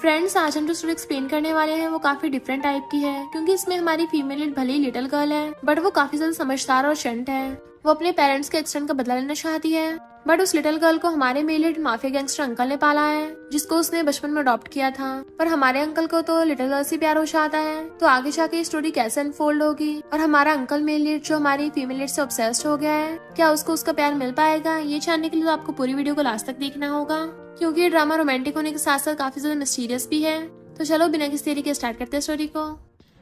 Friends, आज हम जो स्टोरी एक्सप्लेन करने वाले हैं वो काफी डिफरेंट टाइप की है, क्योंकि इसमें हमारी फीमेल लीड भले ही लिटिल गर्ल है बट वो काफी ज्यादा समझदार और शंट है। वो अपने पेरेंट्स के एक्सीडेंट का बदला लेना चाहती है, बट उस लिटिल गर्ल को हमारे male lead mafia gangster uncle ने पाला है, जिसको उसने बचपन में अडॉप्ट किया था। पर हमारे अंकल को तो लिटिल गर्ल से प्यार हो जाता है। तो आगे जाके ये स्टोरी कैसे अनफोल्ड होगी और हमारा अंकल मेल लीड जो हमारी फीमेल लीड से ऑब्सेस्ड हो गया है, क्या उसको उसका प्यार मिल पाएगा? ये जानने के लिए तो आपको पूरी वीडियो को लास्ट तक देखना होगा, क्योंकि ये ड्रामा रोमांटिक होने के साथ साथ काफी ज्यादा मिस्टीरियस भी है। तो चलो बिना किसी देरी के स्टार्ट करते हैं स्टोरी को।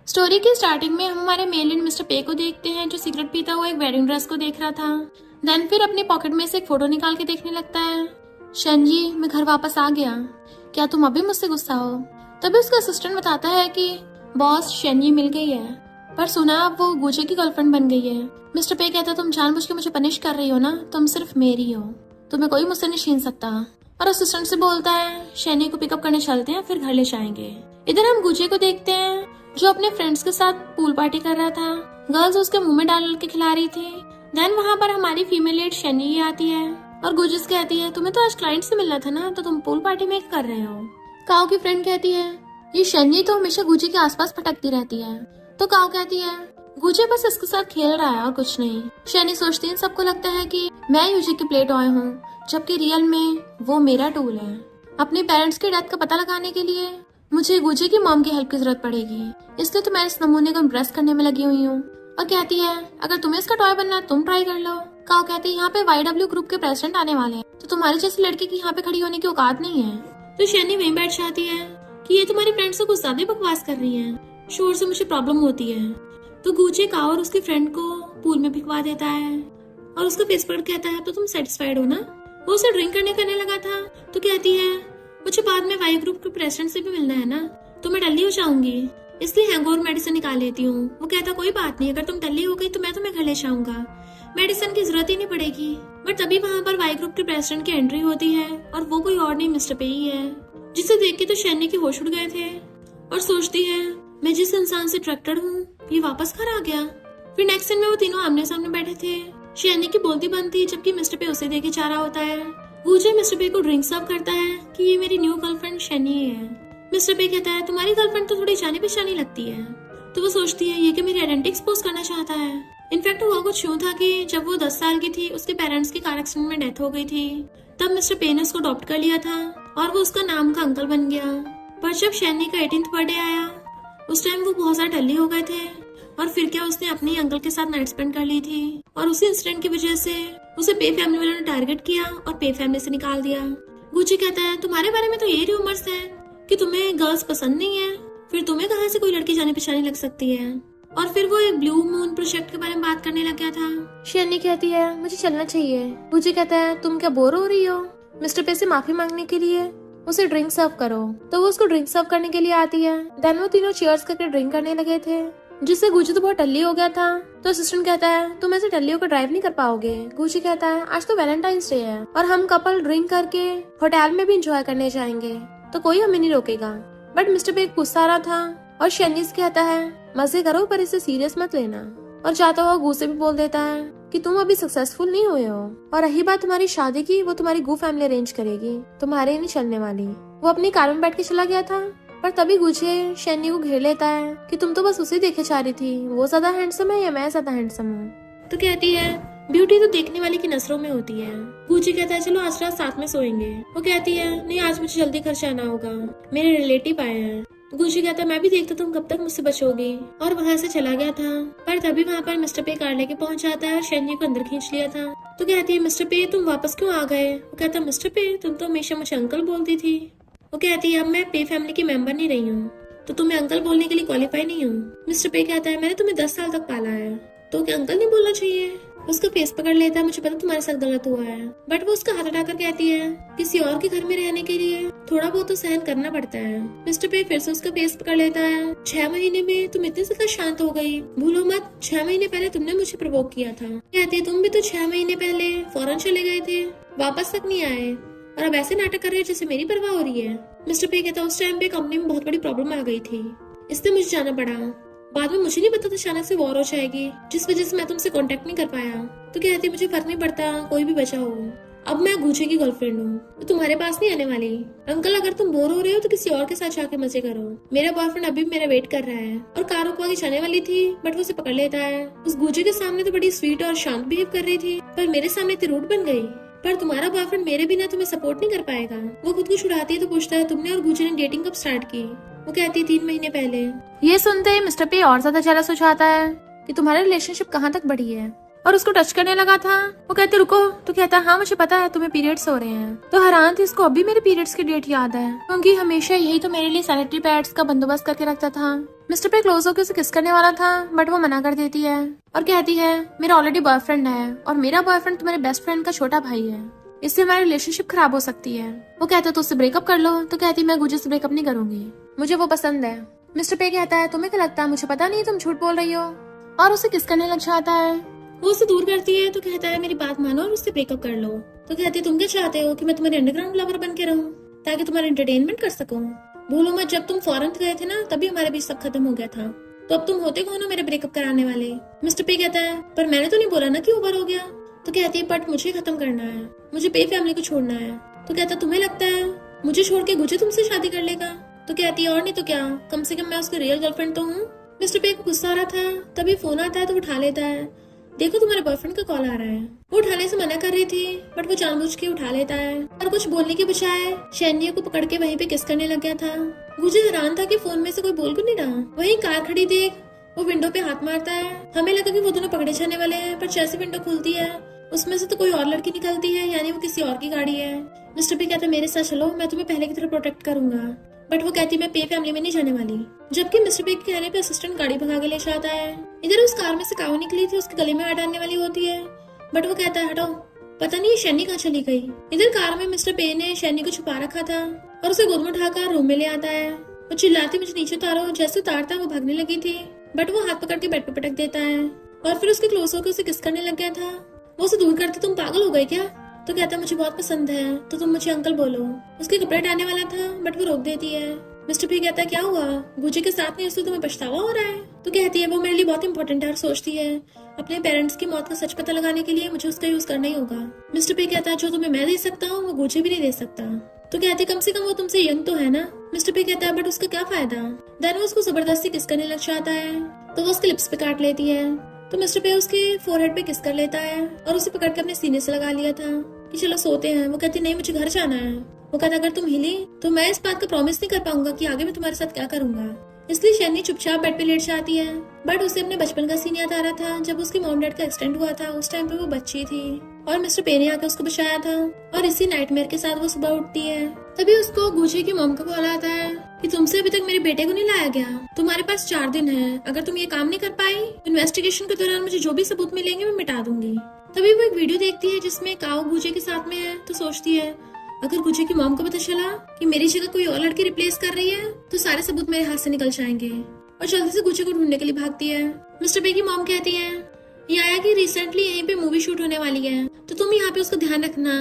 स्टोरी की स्टार्टिंग में हम हमारे मेल लीड मिस्टर पे को देखते हैं, जो सिगरेट पीता हुआ एक वेडिंग ड्रेस को देख रहा था। देन फिर अपनी पॉकेट में से एक फोटो निकाल के देखने लगता है। शनजी, मैं घर वापस आ गया, क्या तुम अभी मुझसे गुस्सा हो? तभी उसका असिस्टेंट बताता है कि बॉस, शनजी मिल गई है, पर सुना अब वो गुचे की गर्लफ्रेंड बन गई है। मिस्टर पे कहता है, तुम जानबूझ के मुझे पनिश कर रही हो ना, तुम सिर्फ मेरी हो, तुम्हें कोई मुझसे नहीं छीन सकता। और असिस्टेंट से बोलता है, शनी को पिकअप करने चलते हैं, फिर घर ले जाएंगे। इधर हम गुचे को देखते हैं, जो अपने फ्रेंड्स के साथ पूल पार्टी कर रहा था। गर्ल्स उसके मुंह में डाल के खिला रही थी। देन वहाँ पर हमारी फीमेल लीड शनी आती है और गुजिस कहती है, तुम्हें तो आज क्लाइंट से मिलना था ना, तो तुम पूल पार्टी में कर रहे हो। काओ की फ्रेंड कहती है, ये शनी तो हमेशा गुजी के आसपास भटकती रहती है। तो काओ कहती है, गुजे बस इसके साथ खेल रहा है और कुछ नहीं। शनी सोचती है, सबको लगता है कि मैं यूजी की प्ले टॉय हूँ, जबकि रियल में वो मेरा टूल है। अपने पेरेंट्स की डेथ का पता लगाने के लिए मुझे गुजे की मॉम की हेल्प की जरूरत पड़ेगी, इसलिए तो मैं इस नमूने को इम्प्रेस करने में लगी हुई हूँ। और कहती है, अगर तुम्हें इसका टॉय बनना है तुम ट्राई कर लो। काओ कहती है, यहाँ पे YW ग्रुप के प्रेसिडेंट आने वाले हैं, तो तुम्हारी जैसी लड़की की यहाँ पे खड़ी होने की औकात नहीं है। तो शनी वहीं बैठ जाती है कि ये तुम्हारी फ्रेंड से कुछ ज्यादा बकवास कर रही है, शोर से मुझे प्रॉब्लम होती है। तो गुजे काओ और उसकी फ्रेंड को पूल में भिगवा देता है और उसका फेस पकड़ कहता है, तो तुम सेटिस्फाइड हो ना? वो उसे ड्रिंक करने लगा था। तो कहती है, मुझे बाद में वाई ग्रुप के प्रेसिडेंट से भी मिलना है ना, तो मैं डल्ली हो जाऊंगी, इसलिए हैंगओवर मेडिसिन निकाल लेती हूँ। वो कहता, कोई बात नहीं, अगर तुम डल्ली हो गई तो मैं तुम्हें घर ले जाऊंगा, मेडिसिन की जरूरत ही नहीं पड़ेगी। बट तभी वहाँ पर वाई ग्रुप के प्रेसिडेंट की एंट्री होती है और वो कोई और नहीं मिस्टर पे ही है, जिसे देख के तो शनी की होश उड़ गए थे और सोचती है, मैं जिस इंसान से अट्रैक्टेड हूँ ये वापस घर आ गया। फिर नेक्स्ट सीन में वो तीनों आमने सामने बैठे थे। शनी की बोलती बंद थी, जबकि मिस्टर पे उसे देखे जा रहा होता है। गुजे मिस्टर पे को ड्रिंक सर्व करता है कि ये मेरी न्यू गर्लफ्रेंड शनी है। मिस्टर पे कहता है, तुम्हारी गर्लफ्रेंड तो थोड़ी जानी पहचानी लगती है। तो वो सोचती है, ये कि मेरी आइडेंटिटी एक्सपोज करना चाहता है। इनफैक्ट हुआ कुछ यूं था कि जब वो 10 साल की थी, उसके पेरेंट्स की कार एक्सीडेंट में डेथ हो गई थी। तब मिस्टर पे ने उसको अडॉप्ट कर लिया था और वो उसका नाम का अंकल बन गया। पर जब शनी का 18th बर्थडे आया, उस टाइम वो बहुत ज्यादा डल्ली हो गए थे और फिर क्या, उसने अपने अंकल के साथ नाइट स्पेंड कर ली थी और उसी इंसिडेंट की वजह से उसे पे फैमिली वालों ने टारगेट किया और पे फैमिली से निकाल दिया। गुची कहता है, तुम्हारे बारे में तो यही रूमर्स है कि तुम्हें गर्ल्स पसंद नहीं है, फिर तुम्हें कहाँ से कोई लड़की जाने पहचानी लग सकती है। और फिर वो एक ब्लू मून प्रोजेक्ट के बारे में बात करने लग गया था। शनी कहती है, मुझे चलना चाहिए। गुची कहता है, तुम क्या बोर हो रही हो? मिस्टर पे से माफी मांगने के लिए उसे ड्रिंक सर्व करो। तो वो उसको ड्रिंक सर्व करने के लिए आती है। देन वो तीनों चीयर्स करके ड्रिंक करने लगे थे, जिससे गुची तो बहुत टल्ली हो गया था। तो असिस्टेंट कहता है, तुम ऐसे टल्ली होकर ड्राइव नहीं कर पाओगे। गुची कहता है, आज तो वैलेंटाइंस डे है और हम कपल ड्रिंक करके होटल में भी इंजॉय करने जाएंगे, तो कोई हमें नहीं रोकेगा। बट मिस्टर पे गुस्सा आ रहा था और शनी से कहता है, मजे करो पर इसे सीरियस मत लेना। और चाहता हुआ गू से भी बोल देता है कि तुम अभी सक्सेसफुल नहीं हुए हो, और रही बात तुम्हारी शादी की, वो तुम्हारी गू फैमिली अरेंज करेगी, तुम्हारे नहीं चलने वाली। वो अपनी कार में बैठ के चला गया था, पर तभी गुजे शनी को घेर लेता है कि तुम तो बस उसे देखे जा रही थी, वो ज्यादा हैंडसम है या मैं ज्यादा हैंडसम हूँ। तो कहती है, ब्यूटी तो देखने वाले की नजरों में होती है। गुची कहता है, चलो आज रात साथ में सोएंगे। वो कहती है, नहीं, आज मुझे जल्दी घर जाना होगा, मेरे रिलेटिव आए हैं। गुची कहता है, मैं भी देखता तुम कब तक मुझसे बचोगी, और वहाँ से चला गया था। पर तभी वहाँ पर मिस्टर पे कार लेके पहुँच जाता है और शनी को अंदर खींच लिया था। तो कहती है, मिस्टर पे तुम वापस क्यों आ गए? वो कहता है, मिस्टर पे तुम तो हमेशा मुझे अंकल बोलती थी। वो कहती है, अब मैं पे फैमिली की मेंबर नहीं रही हूँ, तो तुम्हें अंकल बोलने के लिए क्वालिफाई नहीं हूँ। मिस्टर पे कहता है, मैंने तुम्हें 10 साल तक पाला है, तो क्या अंकल नहीं बोलना चाहिए? उसका फेस पकड़ लेता है, मुझे पता तुम्हारे साथ गलत हुआ है। बट वो उसका हाथ हटाकर कहती है, किसी और के घर में रहने के लिए थोड़ा बहुत तो सहन करना पड़ता है। मिस्टर पे फिर से उसका फेस पकड़ लेता है, 6 महीने में तुम इतनी ज्यादा शांत हो गई, भूलो मत 6 महीने पहले तुमने मुझे प्रवोक किया था। कहती है, तुम भी तो 6 महीने पहले फौरन चले गए थे, वापस तक नहीं आए, और अब ऐसे नाटक कर रहे हो जैसे मेरी परवाह हो रही है। मिस्टर पे कहता है, उस टाइम पे कंपनी में बहुत बड़ी प्रॉब्लम आ गई थी, इसलिए मुझे जाना पड़ा। बाद में मुझे नहीं पता था अचानक से वॉर हो जाएगी, जिस वजह से मैं तुमसे कांटेक्ट नहीं कर पाया। तो कहती, मुझे फर्क नहीं पड़ता कोई भी बचा हो, अब मैं गुचे की गर्लफ्रेंड हूँ तो तुम्हारे पास नहीं आने वाली। अंकल अगर तुम बोर हो रहे हो तो किसी और के साथ जाके मजे करो। मेरा बॉयफ्रेंड अभी भी मेरा वेट कर रहा है। और कार रुकवा के जाने वाली थी बट वो उसे पकड़ लेता है। उस गुचे के सामने तो बड़ी स्वीट और शांत बिहेव कर रही थी पर मेरे सामने इतनी रूड बन गई। पर तुम्हारा बॉयफ्रेंड मेरे बिना तुम्हें सपोर्ट नहीं कर पाएगा। वो खुद को छुड़ाती है तो पूछता है तुमने और गुचे ने डेटिंग कब स्टार्ट की। वो कहती है 3 महीने पहले। ये सुनते ही मिस्टर पे और ज्यादा जेलस हो जाता है कि तुम्हारी रिलेशनशिप कहाँ तक बढ़ी है और उसको टच करने लगा था। वो कहते रुको तो कहता हाँ मुझे पता है तुम्हें पीरियड्स हो रहे हैं। तो हैरान थी इसको अभी मेरे पीरियड्स की डेट याद है क्योंकि हमेशा यही तो मेरे लिए सैनिटरी पैड्स का बंदोबस्त करके रखता था। मिस्टर पे क्लोज होकर उसे किस करने वाला था बट वो मना कर देती है और कहती है मेरा ऑलरेडी बॉयफ्रेंड है और मेरा बॉयफ्रेंड तुम्हारे बेस्ट फ्रेंड का छोटा भाई है, इससे हमारी रिलेशनशिप खराब हो सकती है। वो कहता तो उससे ब्रेकअप कर लो। तो कहती मैं गुजे से ब्रेकअप नहीं करूंगी, मुझे वो पसंद है। मिस्टर पे कहता है तुम्हें क्या लगता है मुझे पता नहीं तुम झूठ बोल रही हो और उसे किस करने लग जाता है। वो उसे दूर करती है तो कहता है मेरी बात मानो और उससे ब्रेकअप कर लो। तो कहती है तुम क्या चाहते हो कि मैं तुम्हारे अंडरग्राउंड लवर बन के रहूं ताकि तुम्हारा एंटरटेनमेंट कर सकूं। भूलो मत जब तुम फॉरेन गए थे ना तभी हमारे बीच सब खत्म हो गया था, तो अब तुम होते कौन हो मेरे ब्रेकअप कराने वाले। मिस्टर पे कहता है पर मैंने तो नहीं बोला ना कि ओवर हो गया। तो कहती है बट मुझे खत्म करना है, मुझे पे फैमिली को छोड़ना है। तो कहता तुम्हें लगता है मुझे छोड़ के गुजे तुमसे शादी कर लेगा। तो कहती है और नहीं तो क्या, कम से कम मैं उसकी रियल गर्लफ्रेंड तो हूँ। मिस्टर पे को गुस्सा आ रहा था तभी फोन आता है तो उठा लेता है। देखो तुम्हारे बॉयफ्रेंड का कॉल आ रहा है। वो उठाने से मना कर रही थी बट वो जानबूझ के उठा लेता है और कुछ बोलने के बजाय शैन्य को पकड़ के वहीं पे किस करने लग गया था। मुझे हैरान था कि फोन में से कोई बोल क्यों नहीं रहा। वहीं कार खड़ी देख वो विंडो पे हाथ मारता है। हमें लगा कि वो दोनों पकड़े जाने वाले हैं पर जैसे विंडो खुलती है उसमें से तो कोई और लड़की निकलती है, यानी वो किसी और की गाड़ी है। मिस्टर पे कहता है मेरे साथ चलो मैं तुम्हें पहले की तरह प्रोटेक्ट करूंगा। बट वो कहती मैं पे फैमिली में नहीं जाने वाली। जबकि मिस्टर पे के कहने पे असिस्टेंट गाड़ी भगा के ले जाता है। इधर उस कार में से काऊ निकली थी उसके गले में हाथ डालने वाली होती है बट वो कहता है हटो, पता नहीं ये शैनी कहाँ चली गई। इधर कार में मिस्टर पे ने शैनी को छुपा रखा था और उसे गोद में उठाकर रूम में ले आता है। वो चिल्लाती मुझे नीचे उतारो। जैसे उतारता वो भागने लगी थी बट वो हाथ पकड़ के बेड पे पटक देता है और फिर उसके क्लोज होकर उसे किस करने लग गया था। वो उसे दूर करते तुम पागल हो गए क्या। तो कहता मुझे बहुत पसंद है तो तुम मुझे अंकल बोलो। उसके कपड़े हटाने वाला था बट वो रोक देती है। मिस्टर पी कहता है क्या हुआ, गुजे के साथ नहीं उससे तुम्हें पछतावा हो रहा है। तो कहती है वो मेरे लिए बहुत इंपॉर्टेंट है और सोचती है अपने पेरेंट्स की मौत का सच पता लगाने के लिए मुझे उसका यूज करना ही होगा। मिस्टर पी कहता है जो तुम्हें मैं दे सकता हूँ वो गुजे भी नहीं दे सकता। तो कहती कम से कम वो तुमसे यंग तो है ना। मिस्टर पी कहता है बट उसका क्या फायदा। देन वो उसको जबरदस्ती किस करने लग जाता है तो वो उसके लिप्स पे काट लेती है। तो मिस्टर पे उसके फोरहेड पे किस कर लेता है और उसे पकड़ के अपने सीने से लगा लिया था कि चलो सोते हैं। वो कहती नहीं मुझे घर जाना है। वो कहता अगर तुम हिली तो मैं इस बात का प्रॉमिस नहीं कर पाऊंगा कि आगे मैं तुम्हारे साथ क्या करूंगा। इसलिए शैनी चुपचाप बेड पे लेट जाती है बट उसे अपने बचपन का सीन याद आ रहा था जब उसकी मॉम डैड का एक्सीडेंट हुआ था। उस टाइम पे वो बच्ची थी और मिस्टर पे ने आके उसको बचाया था और इसी नाइटमेयर के साथ वो सुबह उठती है। तभी उसको गुचे की मॉम का कॉल आता है कि तुमसे अभी तक मेरे बेटे को नहीं लाया गया, तुम्हारे पास 4 दिन है, अगर तुम ये काम नहीं कर पाई इन्वेस्टिगेशन के दौरान मुझे जो भी सबूत मिलेंगे मैं मिटा दूंगी। तभी वो एक वीडियो देखती है जिसमें काओ गुचे के साथ में है तो सोचती है अगर गुचे की मॉम को पता चला कि मेरी जगह कोई और लड़की रिप्लेस कर रही है तो सारे सबूत मेरे हाथ से निकल जाएंगे और जल्दी से गुचे को ढूंढने के लिए भागती है। मिस्टर बे की मॉम कहती है ये आया कि रिसेंटली यहीं पे मूवी शूट होने वाली है तो तुम यहाँ पे उसको ध्यान रखना।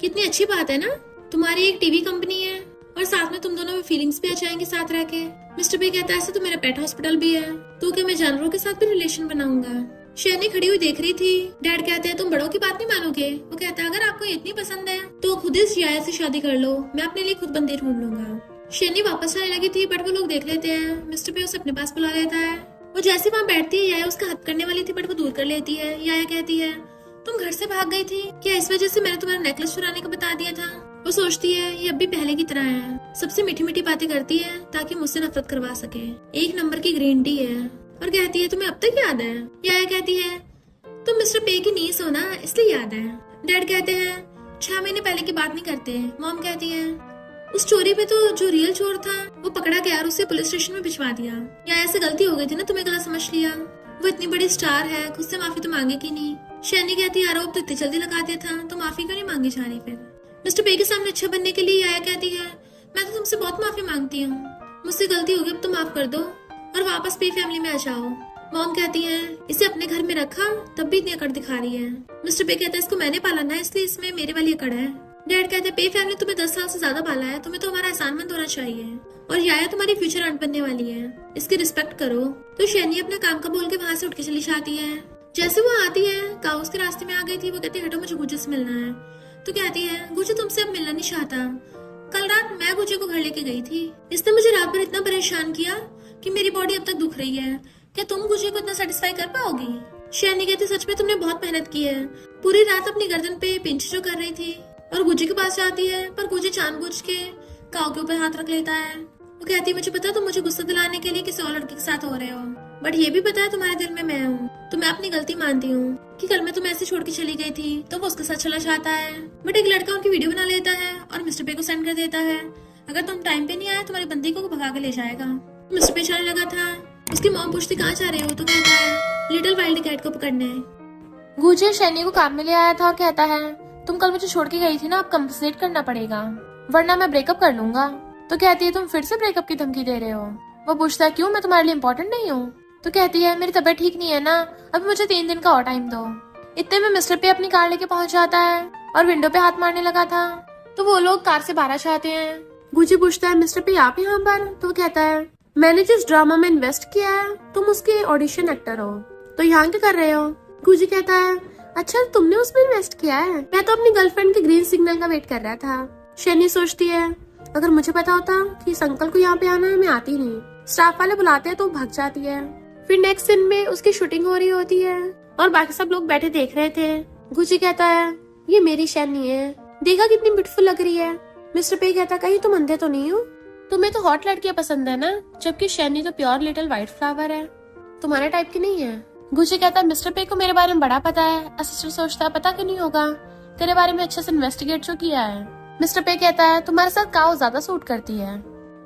कितनी अच्छी बात है ना, तुम्हारी एक टीवी कंपनी है और साथ में तुम दोनों में फीलिंग्स भी आ जाएंगी साथ रह के। मिस्टर बे कहता है ऐसे तो मेरा पेट हॉस्पिटल भी है तो क्या मैं जानवरों के साथ भी रिलेशन बनाऊंगा। शैनी खड़ी हुई देख रही थी। डैड कहते हैं तुम बड़ों की बात नहीं मानोगे। वो कहता है अगर आपको इतनी पसंद है तो खुद इस याया से शादी कर लो, मैं अपने लिए खुद बंदे ढूंढ लूंगा। शैनी वापस आने लगी थी बट वो लोग देख लेते हैं। मिस्टर पे उसे अपने पास बुला लेता है। वो जैसे वहाँ बैठती है याया उसका हाथ करने वाली थी बट वो दूर कर लेती है। याया कहती है तुम घर से भाग गई थी क्या, इस वजह से मैंने तुम्हारा नेकलेस चुराने को बता दिया था। वो सोचती है ये अब भी पहले की तरह है, सबसे मीठी मीठी बातें करती है ताकि मुझसे नफरत करवा सके। 1 नंबर की ग्रीन टी है और कहती है तुम्हें अब तक याद है। याया कहती है तुम मिस्टर पे की नीस हो ना इसलिए याद है। डैड कहते हैं 6 महीने पहले की बात नहीं करते। मॉम कहती है उस चोरी पे तो जो रियल चोर था वो पकड़ा गया और उसे पुलिस स्टेशन में भिजवा दिया। या ऐसे गलती हो गई थी ना, तुम्हें गलत समझ लिया। वो इतनी बड़ी स्टार है, खुद से माफी तो मांगेगी नहीं। शैनी कहती है आरोप तो इतनी जल्दी लगा दिया था तो माफी क्यों नहीं मांगी जा रही। फिर मिस्टर पे के सामने अच्छा बनने के लिए आया कहती है मैं तो तुमसे बहुत माफी मांगती हूँ, मुझसे गलती होगी अब तो माफ कर दो और वापस पे फैमिली में आ जाओ। मॉम कहती है इसे अपने घर में रखा तब भी इतनी अकड़ दिखा रही है। मिस्टर पे कहता है इसको मैंने पाला ना इसलिए इसमें मेरे वाली अकड़ है। डैड कहते हैं पे फैमिली तुम्हें 10 साल से ज्यादा पाला है, तुम्हें तो हमारा एहसानमंद होना चाहिए और याया तुम्हारी फ्यूचर आंट बनने वाली है, इसकी रिस्पेक्ट करो। तो शैनी अपना काम का बोल के वहाँ से उठ के चली जाती है। जैसे वो आती है काउ उसके रास्ते में आ गई थी। वो कहती है हटो मुझे गुजे से मिलना है। तो कहती है गुजी तुमसे अब मिलना नहीं चाहता। कल रात मैं गुजी को घर लेके गई थी, इसने मुझे रात भर इतना परेशान किया कि मेरी बॉडी अब तक दुख रही है। क्या तुम गुजी को इतना सेटिस्फाई कर पाओगी? शैनी कहती सच में तुमने बहुत मेहनत की है, पूरी रात अपनी गर्दन पे पिंच जो कर रही थी। और गुजी के पास जाती है पर गुजी जानबूझ के काव के ऊपर हाथ रख लेता है। वो कहती है मुझे पता तुम मुझे गुस्सा दिलाने के लिए किसी और लड़के के साथ हो रहे हो, बट ये भी पता है तुम्हारे दिल में मैं हूँ। तो मैं अपनी गलती मानती हूँ कि कल मैं तुम्हें ऐसे छोड़ के चली गई थी, तो वो उसके साथ चला चाहता है। बट एक लड़का उनकी वीडियो बना लेता है और मिस्टर पे को सेंड कर देता है। अगर तुम टाइम पे नहीं आए तुम्हारी बंदी को भगा के ले जाएगा। मिस्टर पे जाने लगा था। उसकी मॉम पूछती कहाँ जा रहे हो, तो कहता है लिटिल वाइल्ड कैट को पकड़ने। गुजे शैनी को काम में ले आया था और कहता है तुम कल मुझे छोड़ के गई थी ना, अब कंपनसेट करना पड़ेगा वरना मैं ब्रेकअप कर लूंगा। तो कहती है तुम फिर से ब्रेकअप की धमकी दे रहे हो। वो पूछता है क्यों, मैं तुम्हारे लिए इम्पोर्टेंट नहीं हूँ? तो कहती है मेरी तबीयत ठीक नहीं है ना, अभी मुझे 3 दिन का और टाइम दो। इतने में मिस्टर पे अपनी कार लेके पहुंच जाता है और विंडो पे हाथ मारने लगा था। तो वो लोग कार से बाहर आ जाते हैं। गुजी पूछता है मिस्टर पे आप यहाँ पर? तो वो कहता है मैंने जिस ड्रामा में इन्वेस्ट किया है तुम उसके ऑडिशन एक्टर हो, तो यहाँ क्या कर रहे हो? गुजी कहता है अच्छा तुमने उसमें इन्वेस्ट किया है, मैं तो अपनी गर्लफ्रेंड के ग्रीन सिग्नल का वेट कर रहा था। शैनी सोचती है अगर मुझे पता होता कि इस अंकल को यहाँ पे आना है मैं आती नहीं। स्टाफ वाले बुलाते हैं तो भाग जाती है। फिर नेक्स्ट सीन में उसकी शूटिंग हो रही होती है और बाकी सब लोग बैठे देख रहे थे। गुजी कहता है ये मेरी शैनी है, देखा कितनी ब्यूटीफुल लग रही है। मिस्टर पे कहता कहीं तुम अंधे तो नहीं हो, तुम्हें तो हॉट लड़कियां पसंद है ना, जबकि शैनी तो प्योर लिटिल व्हाइट फ्लावर है, तुम्हारे टाइप की नहीं है। गुजी कहता है मिस्टर पे को मेरे बारे में बड़ा पता है। असिस्टेंट सोचता है पता क्यों नहीं होगा, तेरे बारे में अच्छे से इन्वेस्टिगेट जो किया है। मिस्टर पे कहता है तुम्हारे साथ काओ ज्यादा सूट करती है।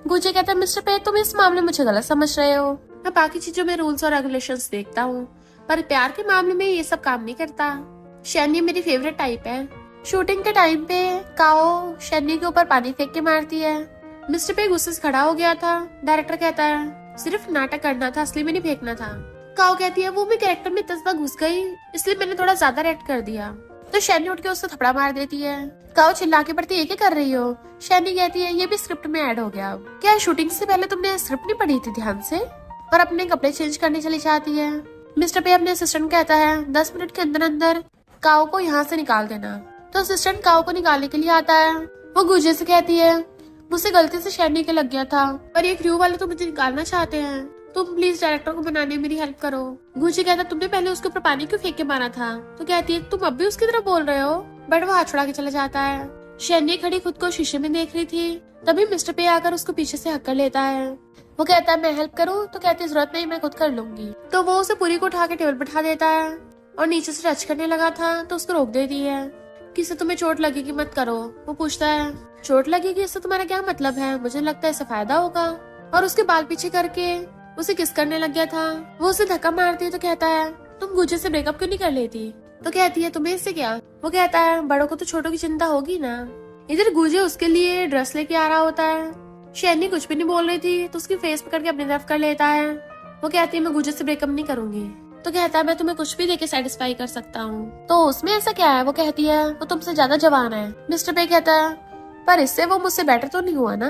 गुजी कहता है मिस्टर पे तुम इस मामले में मुझे गलत समझ रहे हो, मैं बाकी चीजों में रूल्स और रेगुलेशंस देखता हूँ पर प्यार के मामले में ये सब काम नहीं करता। शैनी मेरी फेवरेट टाइप है। शूटिंग के टाइम पे काओ शैनी के ऊपर पानी फेंक के मारती है। मिस्टर पे गुस्से से खड़ा हो गया था। डायरेक्टर कहता है सिर्फ नाटक करना था, असली में नहीं फेंकना था। काओ कहती है वो मैं कैरेक्टर में इतना ज्यादा घुस गई इसलिए मैंने थोड़ा ज्यादा रिएक्ट कर दिया। तो शैनी उठ के उससे थपड़ा मार देती है। काओ चिल्ला के पड़ती है क्या कर रही हो? शैनी कहती है ये भी स्क्रिप्ट में ऐड हो गया। क्या शूटिंग से पहले तुमने स्क्रिप्ट नहीं पढ़ी थी ध्यान से? और अपने कपड़े चेंज करने चली जाती है। मिस्टर पे अपने असिस्टेंट कहता है 10 मिनट के अंदर अंदर काओ को यहाँ से निकाल देना। तो असिस्टेंट काओ को निकालने के लिए आता है। वो गुजे से कहती है मुझसे गलती से शैनी के लग गया था और ये क्रू वाले तो मुझे निकालना चाहते हैं, तुम प्लीज डायरेक्टर को बनाने में मेरी हेल्प करो। गुजी कहता तुमने पहले उसके ऊपर पानी क्यों फेंक के मारा था? तो कहती है तुम अब भी उसकी तरफ बोल रहे हो, बट वो हाथ छुड़ा के चला जाता है। शैनी खड़ी खुद को शीशे में देख रही थी, तभी मिस्टर पे आकर उसको पीछे से हक्कर लेता है। वो कहता है मैं हेल्प करूँ? तो कहती है जरूरत नहीं, मैं खुद कर लूंगी। तो वो उसे पूरी को उठा के टेबल पर बैठा देता है और नीचे से टच करने लगा था तो उसको रोक देती है। किसी तुम्हें चोट लगेगी मत करो। वो पूछता है चोट लगेगी इससे तुम्हारा क्या मतलब है? मुझे लगता है इससे फायदा होगा। और उसके बाल पीछे करके उसे किस करने लग गया था। वो उसे धक्का मारती है तो कहता है तुम गुजे से ब्रेकअप क्यों नहीं कर लेती? तो कहती है तुम्हें इससे क्या? वो कहता है बड़ों को तो छोटों की चिंता होगी ना। इधर गुजे उसके लिए ड्रेस लेके आ रहा होता है। शैनी कुछ भी नहीं बोल रही थी तो उसकी फेस पकड़ के अपनी तरफ कर लेता है। वो कहती है मैं गुजे से ब्रेकअप नहीं करूंगी। तो कहता है मैं तुम्हें कुछ भी देके सेटिस्फाई कर सकता हूँ। तो उसमें ऐसा क्या है? वो कहती है वो तुमसे ज्यादा जवान है। मिस्टर पे कहता है पर इससे वो मुझसे बेटर तो नहीं हुआ ना,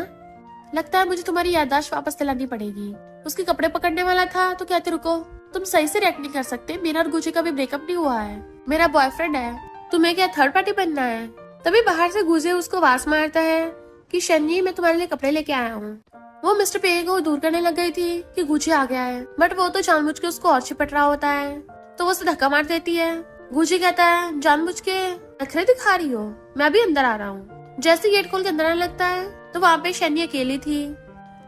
लगता है मुझे तुम्हारी याददाश्त वापस दिलानी पड़ेगी। उसके कपड़े पकड़ने वाला था तो कहती रुको, तुम सही से रिएक्ट नहीं कर सकते, मेरा और गुजे का भी ब्रेकअप नहीं हुआ है, मेरा बॉयफ्रेंड है, तुम्हें क्या थर्ड पार्टी बनना है? तभी बाहर से गुजे उसको आवाज मारता है कि शैनी मैं तुम्हारे लिए कपड़े लेके आया हूँ। वो मिस्टर पे को दूर करने लग गई थी कि गुजे आ गया है, बट वो तो जानबूझ के उसको और चिपट रहा होता है तो वो उसे धक्का मार देती है। गुजे कहता है जानबूझ के नखरे दिखा रही हो, मैं भी अंदर आ रहा हूँ। जैसे गेट खोल के अंदर आने लगता है तो वहाँ पे शैनी अकेली थी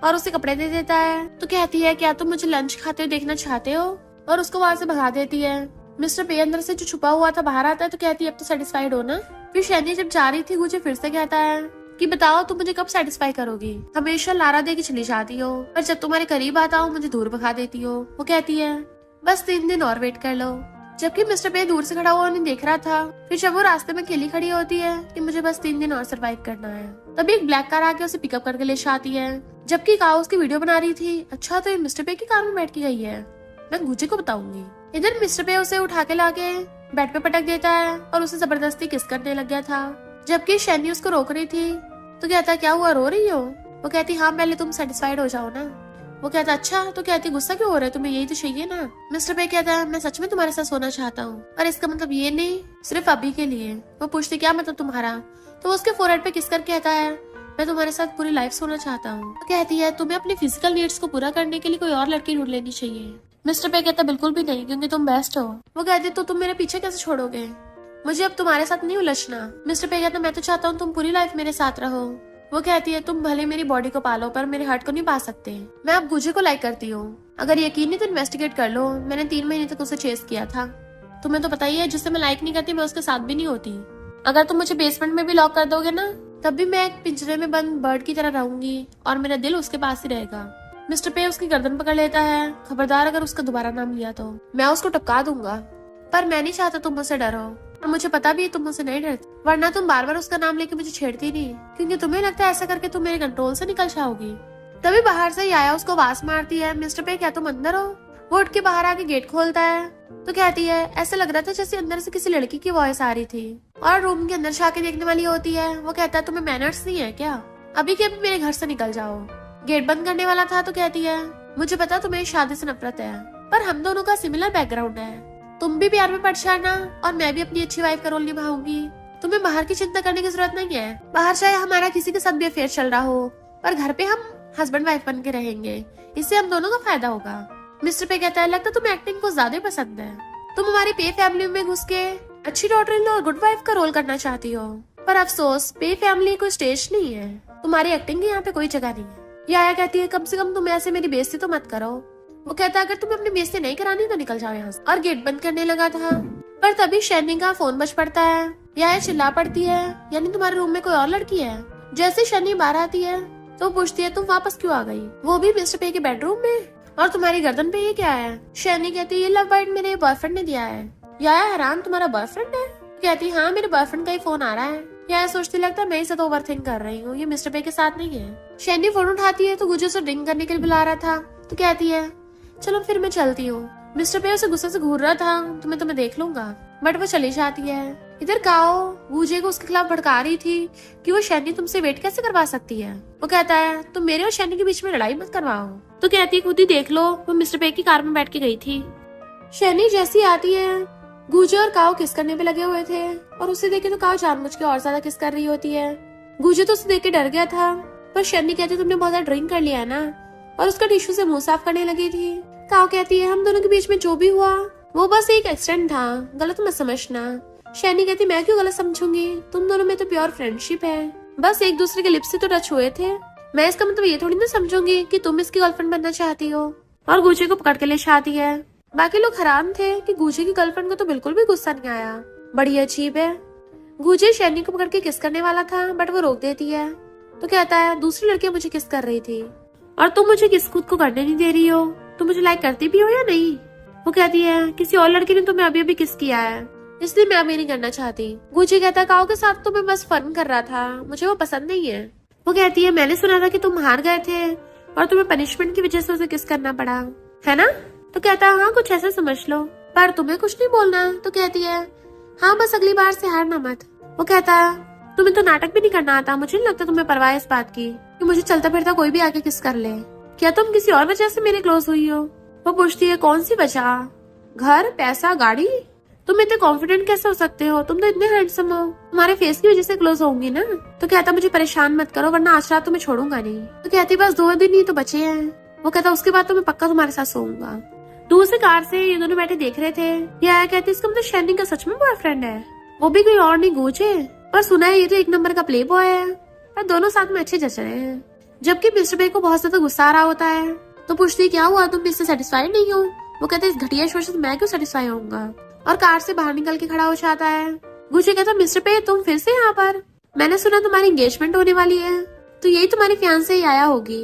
और उसे कपड़े दे देता है। तो कहती है क्या तुम मुझे लंच खाते हुए देखना चाहते हो, और उसको वहाँ से भगा देती है। मिस्टर पे अंदर से जो छुपा हुआ था बाहर आता है तो कहती है अब तो सेटिस्फाइड हो ना। फिर शैनी जब जा रही थी गुजे फिर से कहता है कि बताओ तुम मुझे कब सेटिस्फाई करोगी, हमेशा लारा दे के चली जाती हो पर जब तुम्हारे करीब आता हो मुझे दूर भगा देती हो। वो कहती है बस 3 दिन और वेट कर लो। जबकि मिस्टर पे दूर से खड़ा हुआ उन्हें देख रहा था। फिर जब वो रास्ते में अकेली खड़ी होती है कि मुझे बस 3 दिन और सरवाइव करना है, तभी एक ब्लैक कार आके उसे पिकअप करके ले आती है। जबकि काओ उसकी वीडियो बना रही थी। अच्छा तो ये मिस्टर पे की कार में बैठ के गई है, मैं गुजे को बताऊंगी। इधर मिस्टर पे उसे उठा के लाके बेड पे पटक देता है और उसे जबरदस्ती किस करने लग गया था। जबकि शैनी उसको रोक रही थी तो कहता है क्या हुआ, रो रही हो? वो कहती हाँ पहले तुम सेटिस्फाइड हो जाओ ना। वो कहता अच्छा, तो कहती गुस्सा क्यों हो रहा है, तुम्हें यही तो चाहिए ना। मिस्टर पे कहता है मैं सच में तुम्हारे साथ सोना चाहता हूँ, पर इसका मतलब ये नहीं सिर्फ अभी के लिए। वो पूछती क्या मतलब तुम्हारा, तो वो उसके फोरहेड पे किस कर कहता है मैं तुम्हारे साथ पूरी लाइफ सोना चाहता हूँ। तो कहती है तुम्हें अपनी फिजिकल नीड्स को पूरा करने के लिए कोई और लड़की ढूंढ लेनी चाहिए। मिस्टर पे कहता बिल्कुल भी नहीं, क्योंकि तुम बेस्ट हो। वो कहती तो तुम मेरे पीछे कैसे छोड़ोगे, मुझे अब तुम्हारे साथ नहीं उलझना। मिस्टर पे कहता मैं तो चाहता हूँ तुम पूरी लाइफ मेरे साथ रहो। वो कहती है तुम भले मेरी बॉडी को पालो पर मेरे हार्ट को नहीं पा सकते। मैं अब गुजे को लाइक करती हूँ, अगर यकीन नहीं तो इन्वेस्टिगेट कर लो, मैंने 3 महीने तक उसे चेस किया था। तुम्हें तो पता ही है जिससे मैं लाइक नहीं करती मैं उसके साथ भी नहीं होती। अगर तुम मुझे बेसमेंट में भी लॉक कर दोगे ना, तब भी मैं एक पिंजरे में बंद बर्ड की तरह रहूंगी और मेरा दिल उसके पास ही रहेगा। मिस्टर पे उसकी गर्दन पकड़ लेता है, खबरदार अगर उसका दोबारा नाम लिया तो मैं उसको टपका दूंगा। पर मैं नहीं चाहता तुम मुझसे डरो, और मुझे पता भी है तुम मुझसे नहीं डरती, वरना तुम बार बार उसका नाम लेके मुझे छेड़ती नहीं, क्योंकि तुम्हें लगता है ऐसा करके तुम मेरे कंट्रोल से निकल जाओगी। तभी बाहर से आया उसको आवाज मारती है मिस्टर पे क्या तुम अंदर हो। वो उठ के बाहर आके गेट खोलता है तो कहती है ऐसा लग रहा था जैसे अंदर से किसी लड़की की वॉइस आ रही थी और रूम के अंदर जाके देखने वाली होती है। वो कहता है तुम्हें मैनर्स नहीं है क्या, अभी के अभी मेरे घर से निकल जाओ। गेट बंद करने वाला था तो कहती है मुझे पता तुम्हें शादी से नफरत है, पर हम दोनों का सिमिलर बैकग्राउंड है, तुम भी प्यार में पड़ जाना और मैं भी अपनी अच्छी वाइफ का रोल निभाऊंगी। तुम्हें बाहर की चिंता करने की जरूरत नहीं है, बाहर चाहे हमारा किसी के साथ भी अफेयर चल रहा हो, पर घर पे हम हस्बैंड वाइफ बन के रहेंगे, इससे हम दोनों का फायदा होगा। मिस्टर पे कहता है लगता तुम्हें एक्टिंग को ज्यादा पसंद है, तुम हमारी पे फैमिली में घुस के अच्छी डॉटर इन लॉ और गुड वाइफ का रोल करना चाहती हो, पर अफसोस पे फैमिली कोई स्टेज नहीं है, तुम्हारी एक्टिंग की यहाँ पे कोई जगह नहीं है। याया कहती है कम से कम तुम ऐसे मेरी बेइज्जती तो मत करो। वो कहता है अगर तुम्हें अपनी बेइज्जती नहीं करानी तो निकल जाओ यहाँ से, और गेट बंद करने लगा था। पर तभी शैनी का फोन बज पड़ता है, याया चिल्ला पड़ती है यानी तुम्हारे रूम में कोई और लड़की है। जैसे शैनी बाहर आती है तो पूछती है तुम वापस क्यों आ गई, वो भी मिस्टर पे के बेडरूम में, और तुम्हारी गर्दन पे ये क्या है। शैनी कहती है ये लव बाइट मेरे बॉयफ्रेंड ने दिया है। याया हैरान तुम्हारा बॉयफ्रेंड है, कहती हाँ मेरे बॉयफ्रेंड का ही फोन आ रहा है। याया सोचती लगता है मैं ही साथ ओवरथिंक कर रही हूँ, ये मिस्टर पे के साथ नहीं है। शैनी फोन उठाती है तो गुजर उसे ड्रिंक करने के लिए बुला रहा था तो कहती है चलो फिर मैं चलती हूँ। मिस्टर पे उसे गुस्से से घूर रहा था तो मैं तुम्हें देख लूंगा, बट वो चली जाती है। इधर काओ गूजे को उसके खिलाफ भड़का रही थी कि वो शैनी तुमसे वेट कैसे करवा सकती है। वो कहता है तुम मेरे और शैनी के बीच में लड़ाई मत करवाओ। तो कहती है खुद ही देख लो, वो मिस्टर पे की कार में बैठ के गई थी। शैनी जैसी आती है गूजे और काओ किस करने पे लगे हुए थे और उसे देखे तो काओ जानबूझ के और ज्यादा किस कर रही होती है। गूजे तो उसे देख के डर गया था, पर शैनी कहती तुमने बहुत ज्यादा ड्रिंक कर लिया है ना, और उसका टिश्यू से मुंह साफ करने लगी थी। काओ कहती है हम दोनों के बीच में जो भी हुआ वो बस एक एक्सीडेंट था, गलत मत समझना। शैनी कहती मैं क्यों गलत समझूंगी, तुम दोनों में तो प्योर फ्रेंडशिप है, बस एक दूसरे के लिप्स से तो टच हुए थे, मैं इसका मतलब ये थोड़ी ना समझूंगी कि तुम इसकी गर्लफ्रेंड बनना चाहती हो। और गूजे को पकड़ के ले जाती है। बाकी लोग हैरान थे कि गूजे की गर्लफ्रेंड को तो बिल्कुल भी गुस्सा नहीं आया, बड़ी अजीब है। गूजे शैनी को पकड़ के किस करने वाला था बट वो रोक देती है तो कहता है दूसरी लड़की मुझे किस कर रही थी और तुम मुझे किस खुद को करने नहीं दे रही हो, तुम मुझे लाइक करती भी हो या नहीं। वो कहती है किसी और लड़की ने तुम्हें अभी अभी किस किया है, इसलिए मैं अभी नहीं करना चाहती। गूजे कहता है काओ के साथ तो मैं बस फन कर रहा था, मुझे वो पसंद नहीं है। वो कहती है मैंने सुना था कि तुम हार गए थे और तुम्हें पनिशमेंट की वजह से उसे किस करना पड़ा है ना। तो कहता है हाँ कुछ ऐसा समझ लो, पर तुम्हें कुछ नहीं बोलना। तो कहती है हाँ बस अगली बार से हारना मत। वो कहता है तुम्हें तो नाटक भी नहीं करना आता, मुझे नहीं लगता तुम्हें परवाह है इस बात की कि मुझे चलता फिरता कोई भी आके किस कर ले, क्या तुम किसी और वजह से मेरे क्लोज हुई हो। वो पूछती है कौन सी वजह, घर पैसा गाड़ी, तुम इतने कॉन्फिडेंट कैसे हो सकते हो, तुम तो इतने हैंडसम हो, तुम्हारे फेस की वजह से क्लोज होंगी ना। तो कहता मुझे परेशान मत करो वरना आज रात तुम्हें छोड़ूंगा नहीं। तो कहती बस 2 दिन ही तो बचे हैं। वो कहता उसके बाद तो मैं पक्का तुम्हारे साथ सोऊंगा। दूर से कार से ये दोनों बैठे देख रहे थे। याया कहती इसका मतलब शैनी का सच में बॉयफ्रेंड है, वो भी कोई और नहीं गूजे, पर सुना है ये तो 1 नंबर का प्ले बॉय है, पर दोनों साथ में अच्छे जच रहे हैं। जबकि मिस्टर पे को बहुत ज्यादा गुस्सा आ रहा होता है तो पूछती क्या हुआ तुम इससे सेटिस्फाइड नहीं हो। वो कहते इस घटिया शोर से मैं क्यों सेटिस्फाई होऊंगा, और कार से बाहर निकल के खड़ा हो जाता है। गूजे कहता मिस्टर पे तुम फिर से यहाँ पर, मैंने सुना तुम्हारी एंगेजमेंट होने वाली है, तो यही तुम्हारी फियांसे याया होगी।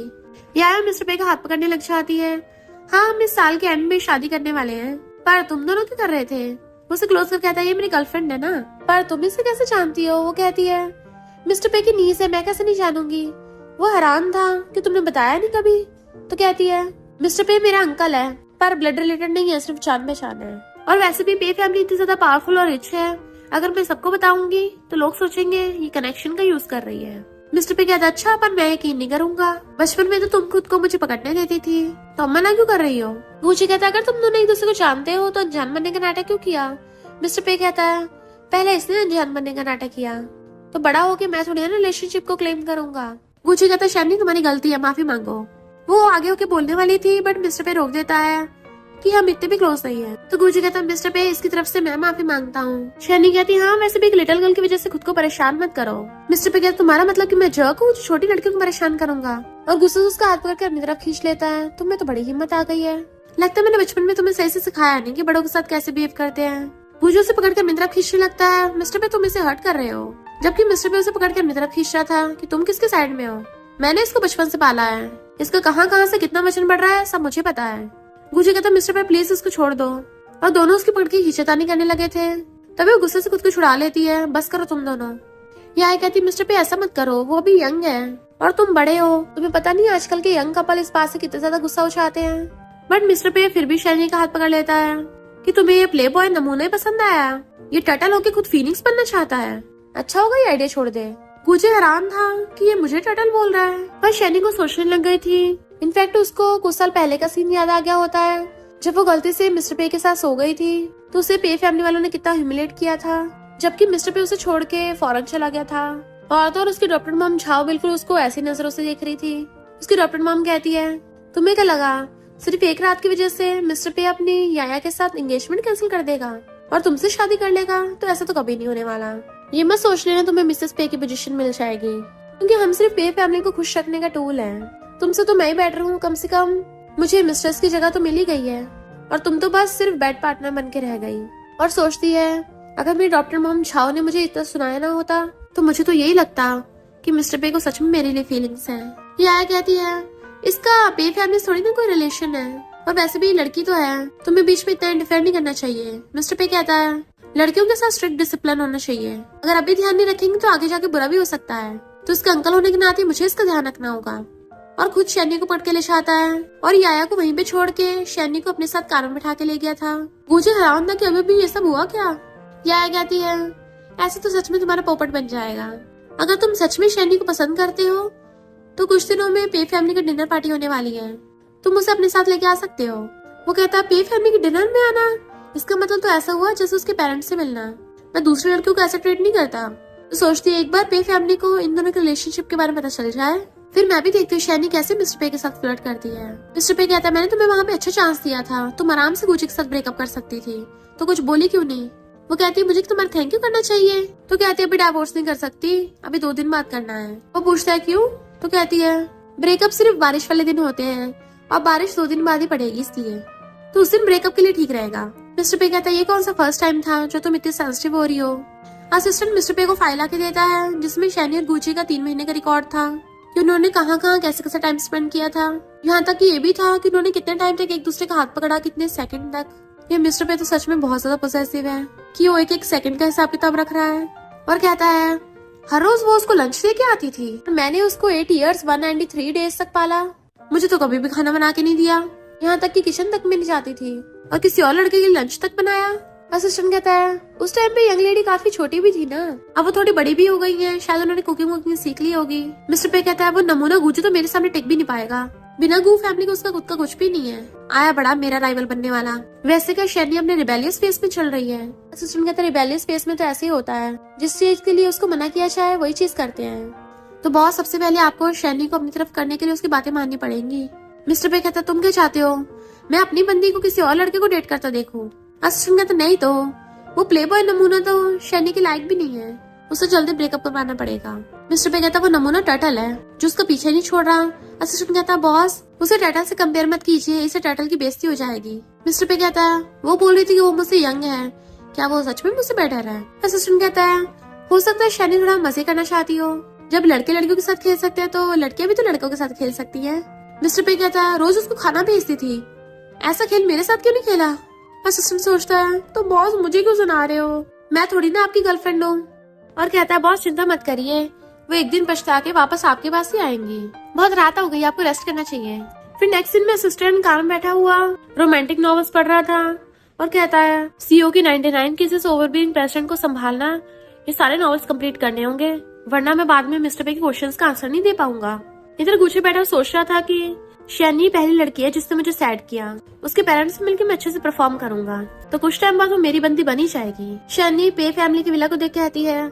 याया मिस्टर पे का हाथ पकड़ने लग जाती है। हाँ हम इस साल के एंड में शादी करने वाले हैं, पर तुम दोनों क्या कर रहे थे। वो उसे क्लोज कर कहता है ये मेरी गर्लफ्रेंड है ना, पर तुम इसे कैसे जानती हो। वो कहती है मिस्टर पे की नीस है, मैं कैसे नहीं जानूंगी। वो हैरान था कि तुमने बताया नहीं कभी। तो कहती है मिस्टर पे मेरा अंकल है, पर ब्लड रिलेटेड नहीं है, सिर्फ जान पहचान है, और वैसे भी पे फैमिली इतनी ज्यादा पावरफुल और रिच है, अगर मैं सबको बताऊंगी तो लोग सोचेंगे ये कनेक्शन का यूज कर रही है। मिस्टर पे कहता अच्छा पर मैं यकीन नहीं करूंगा, बचपन में तो तुम खुद को मुझे पकड़ने देती थी, तो अब मना क्यों कर रही हो। गुची कहता अगर तुम दोनों एक दूसरे को जानते हो तो अनजान बनने का नाटक क्यों किया। मिस्टर पे कहता है पहले इसने अनजान बनने का नाटक किया, तो बड़ा होके मैं थोड़ी ना रिलेशनशिप को क्लेम करूंगा। गुची कहता शैनी तुम्हारी गलती है, माफी मांगो। वो आगे होके बोलने वाली थी बट मिस्टर पे रोक देता है कि हम इतने भी क्लोज नहीं है। तो गुची कहता मिस्टर पे इसकी तरफ से मैं माफी मांगता हूँ। शैनी कहती हाँ वैसे भी एक लिटिल गर्ल की वजह से खुद को परेशान मत करो। मिस्टर पे कहता तुम्हारा मतलब कि मैं जर्क हूँ, छोटी लड़कियों को परेशान करूंगा। और गुस्से से उसका हाथ पकड़ कर अपनी तरफ खींच लेता है। तुम्हें तो बड़ी हिम्मत आ गई है, लगता है मैंने बचपन में तुम्हें सही से सिखाया नहीं कि बड़ों के साथ कैसे बिहेव करते हैं। गुजो से पकड़ कर अपनी तरफ खींचने लगता है। मिस्टर पे तुम इसे हर्ट कर रहे हो, जबकि मिस्टर पे उसे पकड़ कर अपनी तरफ खींच रहा था कि तुम किसके साइड में हो। मैंने इसको बचपन से पाला है, इसका कहाँ से कितना वजन बढ़ रहा है सब मुझे पता है। गुजी कहता मिस्टर पे प्लीज इसको छोड़ दो। और दोनों उसकी पकड़ के खींचतानी करने लगे थे, तभी वो गुस्से से खुद को छुड़ा लेती है। बस करो तुम दोनों। यह कहती मिस्टर पे ऐसा मत करो, वो अभी यंग है और तुम बड़े हो, तुम्हें पता नहीं आजकल के यंग कपल इस बात से कितना ज्यादा गुस्सा उछाते हैं। बट मिस्टर पे फिर भी शैनी का हाथ पकड़ लेता है कि तुम्हें ये प्ले बॉय नमूना ही पसंद आया, ये टर्टल होके खुद फीनिक्स बनना चाहता है। अच्छा होगा ये आइडिया छोड़ दे। मुझे हैरान था कि ये मुझे टर्टल बोल रहा है, पर शैनी को सोचने लग गई थी। इनफैक्ट उसको कुछ साल पहले का सीन याद आ गया होता है, जब वो गलती से मिस्टर पे के साथ सो गई थी तो उसे पे फैमिली वालों ने कितना ह्यूमिलेट किया था, जबकि मिस्टर पे उसे छोड़ के फॉरेन चला गया था। और तो और उसकी डॉक्टर मॉम झाओ बिल्कुल उसको ऐसी नजरों से देख रही थी। उसकी डॉक्टर मॉम कहती है तुम्हें क्या लगा सिर्फ एक रात की वजह से मिस्टर पे अपनी याया के साथ एंगेजमेंट कैंसिल कर देगा और तुमसे शादी कर लेगा, तो ऐसा तो कभी नहीं होने वाला। ये मत सोच लेना तुम्हें मिसेस पे की पोजीशन मिल जाएगी, क्योंकि हम सिर्फ पे फैमिली को खुश रखने का टूल है। तुमसे तो मैं ही बेटर हूँ, कम से कम मुझे मिस्ट्रेस की जगह तो मिल ही गई है और तुम तो बस सिर्फ बेड पार्टनर बन के रह गई। और सोचती है अगर मेरी डॉक्टर मॉम झाओ ने मुझे इतना सुनाया ना होता तो मुझे तो यही लगता कि मिस्टर पे को सच में मेरे लिए फीलिंग्स है। याया कहती है इसका पे फैमिली थोड़ी ना कोई रिलेशन है, और वैसे भी लड़की तो है, तुम्हें बीच में इतना इंटरफेयर नहीं करना चाहिए। मिस्टर पे कहता है लड़कियों के साथ स्ट्रिक्ट डिसिप्लिन होना चाहिए, अगर अभी ध्यान नहीं रखेंगे तो आगे जाके बुरा भी हो सकता है, तो उसके अंकल होने के नाते मुझे इसका ध्यान रखना होगा। और खुद शैनी को पकड़ के ले जाता है और याया को वहीं पे छोड़ के शैनी को अपने साथ कार में बैठा के ले गया था। मुझे हैरान था कि अभी भी ये सब हुआ क्या। याया कहती है ऐसे तो सच में तुम्हारा पोपट बन जाएगा, अगर तुम सच में शैनी को पसंद करते हो तो कुछ दिनों में पे फैमिली की डिनर पार्टी होने वाली है, तुम उसे अपने साथ लेके आ सकते हो। वो कहता है पे फैमिली की डिनर में आना, इसका मतलब तो ऐसा हुआ जैसे उसके पेरेंट्स से मिलना, मैं दूसरी लड़कियों को ऐसा ट्रीट नहीं करता। तो सोचती है एक बार पे फैमिली को इन दोनों के रिलेशनशिप के बारे में पता चल जाए, फिर मैं भी देखती हूँ शैनी कैसे मिस्टर पे के साथ फ्लर्ट करती है। मिस्टर पे कहता है मैंने तुम्हें वहाँ पे अच्छा चांस दिया था, तुम आराम से गुची के साथ ब्रेकअप कर सकती थी, तो कुछ बोली क्यों नहीं। वो कहती है मुझे तुम्हारा थैंक यू करना चाहिए। तो कहती है अभी डाइवोर्स नहीं कर सकती, अभी 2 दिन बाद करना है। वो पूछता है क्यों, तो कहती है ब्रेकअप सिर्फ बारिश वाले दिन होते हैं और बारिश 2 दिन बाद ही पड़ेगी, इसलिए तो उस दिन ब्रेकअप के लिए ठीक रहेगा। मिस्टर पे कहता है ये कौन सा फर्स्ट टाइम था जो तुम इतनी सेंसिटिव हो रही हो। असिस्टेंट मिस्टर पे को फाइल आके देता है जिसमें शैनी और गुची का 3 महीने का रिकॉर्ड था कि उन्होंने कहाँ कैसे कैसे टाइम स्पेंड किया था। यहाँ तक कि ये भी था कि उन्होंने कितने टाइम तक एक दूसरे का हाथ पकड़ा, कितने सेकंड तक। ये मिस्टर पे तो सच में बहुत ज्यादा पोसेसिव है कि वो एक सेकंड का हिसाब किताब रख रहा है। और कहता है हर रोज वो उसको लंच दे के आती थी, मैंने उसको 8 years 193 days तक पाला, मुझे तो कभी भी खाना बना के नहीं दिया, यहाँ तक कि किचन तक में नहीं जाती थी और किसी और लड़के के लंच तक बनाया। असिस्टेंट कहता है उस टाइम पे यंग लेडी काफी छोटी भी थी ना, अब वो थोड़ी बड़ी भी हो गई है, शायद उन्होंने कुकिंग वुकिंग सीख ली होगी। मिस्टर पे कहता है वो नमूना गुजू तो मेरे सामने टिक भी नहीं पाएगा, बिना गू फैमिली को उसका खुद का कुछ भी नहीं है, आया बड़ा मेरा राइवल बनने वाला। वैसे क्या शैनी अपने रिबेलियस फेस में चल रही है। असिस्टेंट कहता है रिबेलियस फेस में तो ऐसे ही होता है, जिस चीज के लिए उसको मना किया जाए वही चीज करते हैं। तो बॉस सबसे पहले आपको शैनी को अपनी तरफ करने के लिए उसकी बातें माननी पड़ेंगी। मिस्टर पे कहता तुम क्या चाहते हो, मैं अपनी बंदी को किसी और लड़के को डेट करता देखूं। असिस्टेंट कहता नहीं, तो वो प्ले बॉय नमूना तो शैनी के लायक भी नहीं है, उसे जल्दी ब्रेकअप करवाना पड़ेगा। मिस्टर पे कहता वो नमूना टर्टल है जो उसका पीछे नहीं छोड़ रहा। असिस्टेंट कहता बॉस उसे टर्टल से कंपेयर मत कीजिए, इसे टर्टल की बेइज्जती हो जाएगी। मिस्टर पे कहता है वो बोल रही थी कि वो मुझसे यंग है, क्या वो सच में मुझसे बेटर है। असिस्टेंट कहता है हो सकता है शैनी थोड़ा मजे करना चाहती हो, जब लड़के लड़कियों के साथ खेल सकते हैं तो लड़कियां भी तो लड़कों के साथ खेल सकती है। मिस्टर पे कहता है रोज उसको खाना भेजती थी, ऐसा खेल मेरे साथ क्यों नहीं खेला। असिस्टेंट सोचता है तो बॉस मुझे क्यों सुना रहे हो, मैं थोड़ी ना आपकी गर्लफ्रेंड हूँ। और कहता है बॉस चिंता मत करिए, वो एक दिन पछता के वापस आपके पास ही आएंगी, बहुत रात हो गई, आपको रेस्ट करना चाहिए। फिर नेक्स्ट सीन में असिस्टेंट कार में बैठा हुआ रोमांटिक नॉवेल्स पढ़ रहा था और कहता है सीईओ की 99 केसेस ओवर बीइंग प्रेसिडेंट को संभालना, ये सारे नॉवेल्स कंप्लीट करने होंगे। वरना मैं बाद में मिस्टर पे के क्वेश्चंस का आंसर नहीं दे पाऊंगा। इधर गुची बैठा सोच रहा था कि शैनी पहली लड़की है जिसने मुझे सैड किया, उसके पेरेंट्स से मिलकर मैं अच्छे से परफॉर्म करूंगा तो कुछ टाइम बाद वो मेरी बंदी बनी जाएगी। शैनी पे फैमिली की विला को देख के कहती है,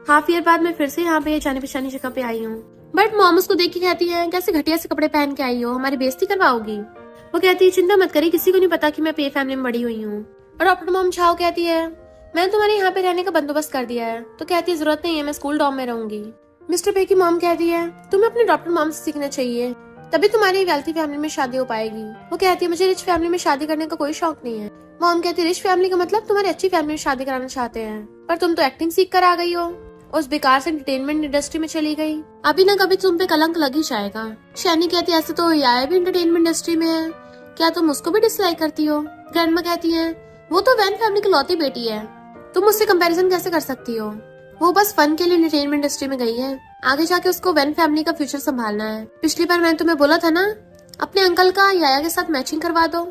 हाफ ईयर बाद मैं फिर से यहाँ पे जाने पहचानी जगह पे आई हूँ। बट मॉम उसको देख के कहती है, कैसे घटिया से कपड़े पहन के आई हो, हमारी बेइज्जती करवाओगी। वो कहती है, चिंता मत करिए, किसी को नहीं पता कि मैं पे फैमिली में बड़ी हुई हूँ। और डॉक्टर मॉम झाओ कहती है, मैंने तुम्हारे यहाँ पे रहने का बंदोबस्त कर दिया है। तो कहती है, जरूरत नहीं है, मैं स्कूल डॉम में रहूंगी। मिस्टर पे की मॉम कहती है, तुम्हें अपने डॉक्टर मॉम से सीखना चाहिए, तभी तुम्हारी वेल्थी फैमिली में शादी हो पाएगी। वो कहती है, मुझे रिच फैमिली में शादी करने का कोई शौक नहीं है। मॉम कहती है, रिच फैमिली का मतलब तुम्हारी अच्छी फैमिली में शादी कराना चाहते हैं, पर तुम तो एक्टिंग सीख कर आ गई हो, उस बेकार से एंटरटेनमेंट इंडस्ट्री में चली गई, अभी न कभी तुम पे कलंक लग ही जाएगा। शैनी कहती है, ऐसे तो याया भी एंटरटेनमेंट इंडस्ट्री में है, क्या तुम उसको भी डिसलाइक करती हो। ग्रैंडमा कहती है, वो तो वैन फैमिली की लौती बेटी है, तुम उससे कंपैरिजन कैसे कर सकती हो। वो बस फन के लिए एंटरटेनमेंट इंडस्ट्री में गई है, आगे जाके उसको वैन फैमिली का फ्यूचर संभालना है। पिछली बार मैंने तुम्हें बोला था ना, अपने अंकल का याया के साथ मैचिंग करवा दो,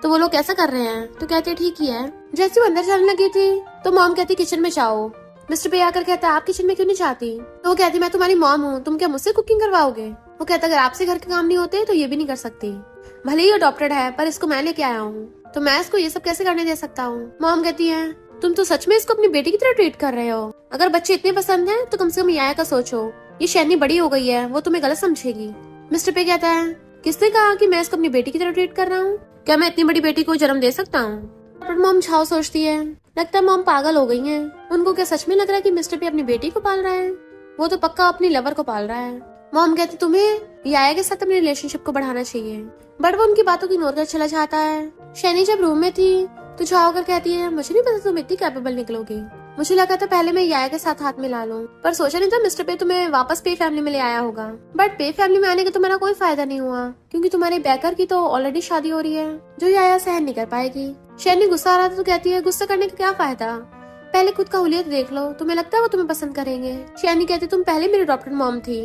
तो वो लोग कैसा कर रहे हैं। तो कहते ठीक ही है। जैसे वो अंदर जाने लगी थी तो मॉम कहती, किचन में जाओ। मिस्टर पे आकर कहता है, आप किचन में क्यों नहीं जाती। तो वो कहती, मैं तुम्हारी मॉम हूँ, तुम क्या मुझसे कुकिंग करवाओगे। वो कहता, अगर आपसे घर के काम नहीं होते तो ये भी नहीं कर सकती, भले ही अडॉप्टेड है पर इसको मैं लेके आया हूँ, तो मैं इसको ये सब कैसे करने दे सकता हूँ। मॉम कहती है, तुम तो सच में इसको अपनी बेटी की तरह ट्रीट कर रहे हो। अगर बच्चे इतने पसंद हैं तो कम से कम याया का सोचो, ये शैनी बड़ी हो गई है, वो तुम्हें गलत समझेगी। मिस्टर पे कहता है, किसने कहा कि मैं इसको अपनी बेटी की तरह ट्रीट कर रहा हूँ, क्या मैं इतनी बड़ी बेटी को जन्म दे सकता हूँ। पर मॉम झाओ सोचती है, लगता है मॉम पागल हो गई है, उनको क्या सच में लग रहा है कि मिस्टर पे अपनी बेटी को पाल रहा है, वो तो पक्का अपनी लवर को पाल रहा है। मॉम कहती, तुम्हें याया के साथ अपने रिलेशनशिप को बढ़ाना चाहिए, बट वो उनकी बातों को इग्नोर कर चला जाता है। शैनी जब रूम में थी तो झाओ कर कहती है, मुझे नहीं पता तुम इतनी कैपेबल निकलोगी, मुझे लगा था पहले मैं याया के साथ हाथ मिला लूं, पर सोचा नहीं था मिस्टर पे तुम्हें वापस पे फैमिली में ले आया होगा। बट पे फैमिली में आने का तुम्हारा कोई फायदा नहीं हुआ, क्योंकि तुम्हारे बैकर की तो ऑलरेडी शादी हो रही है, जो याया सहन नहीं कर पाएगी। शैनी गुस्सा आ रहा था तो कहती है, गुस्सा करने का क्या फायदा, पहले खुद का हुलियत देख लो, तुम्हें लगता है वो तुम्हें पसंद करेंगे। शैनी कहती, तुम पहले मेरी अडॉप्टेड मॉम थी,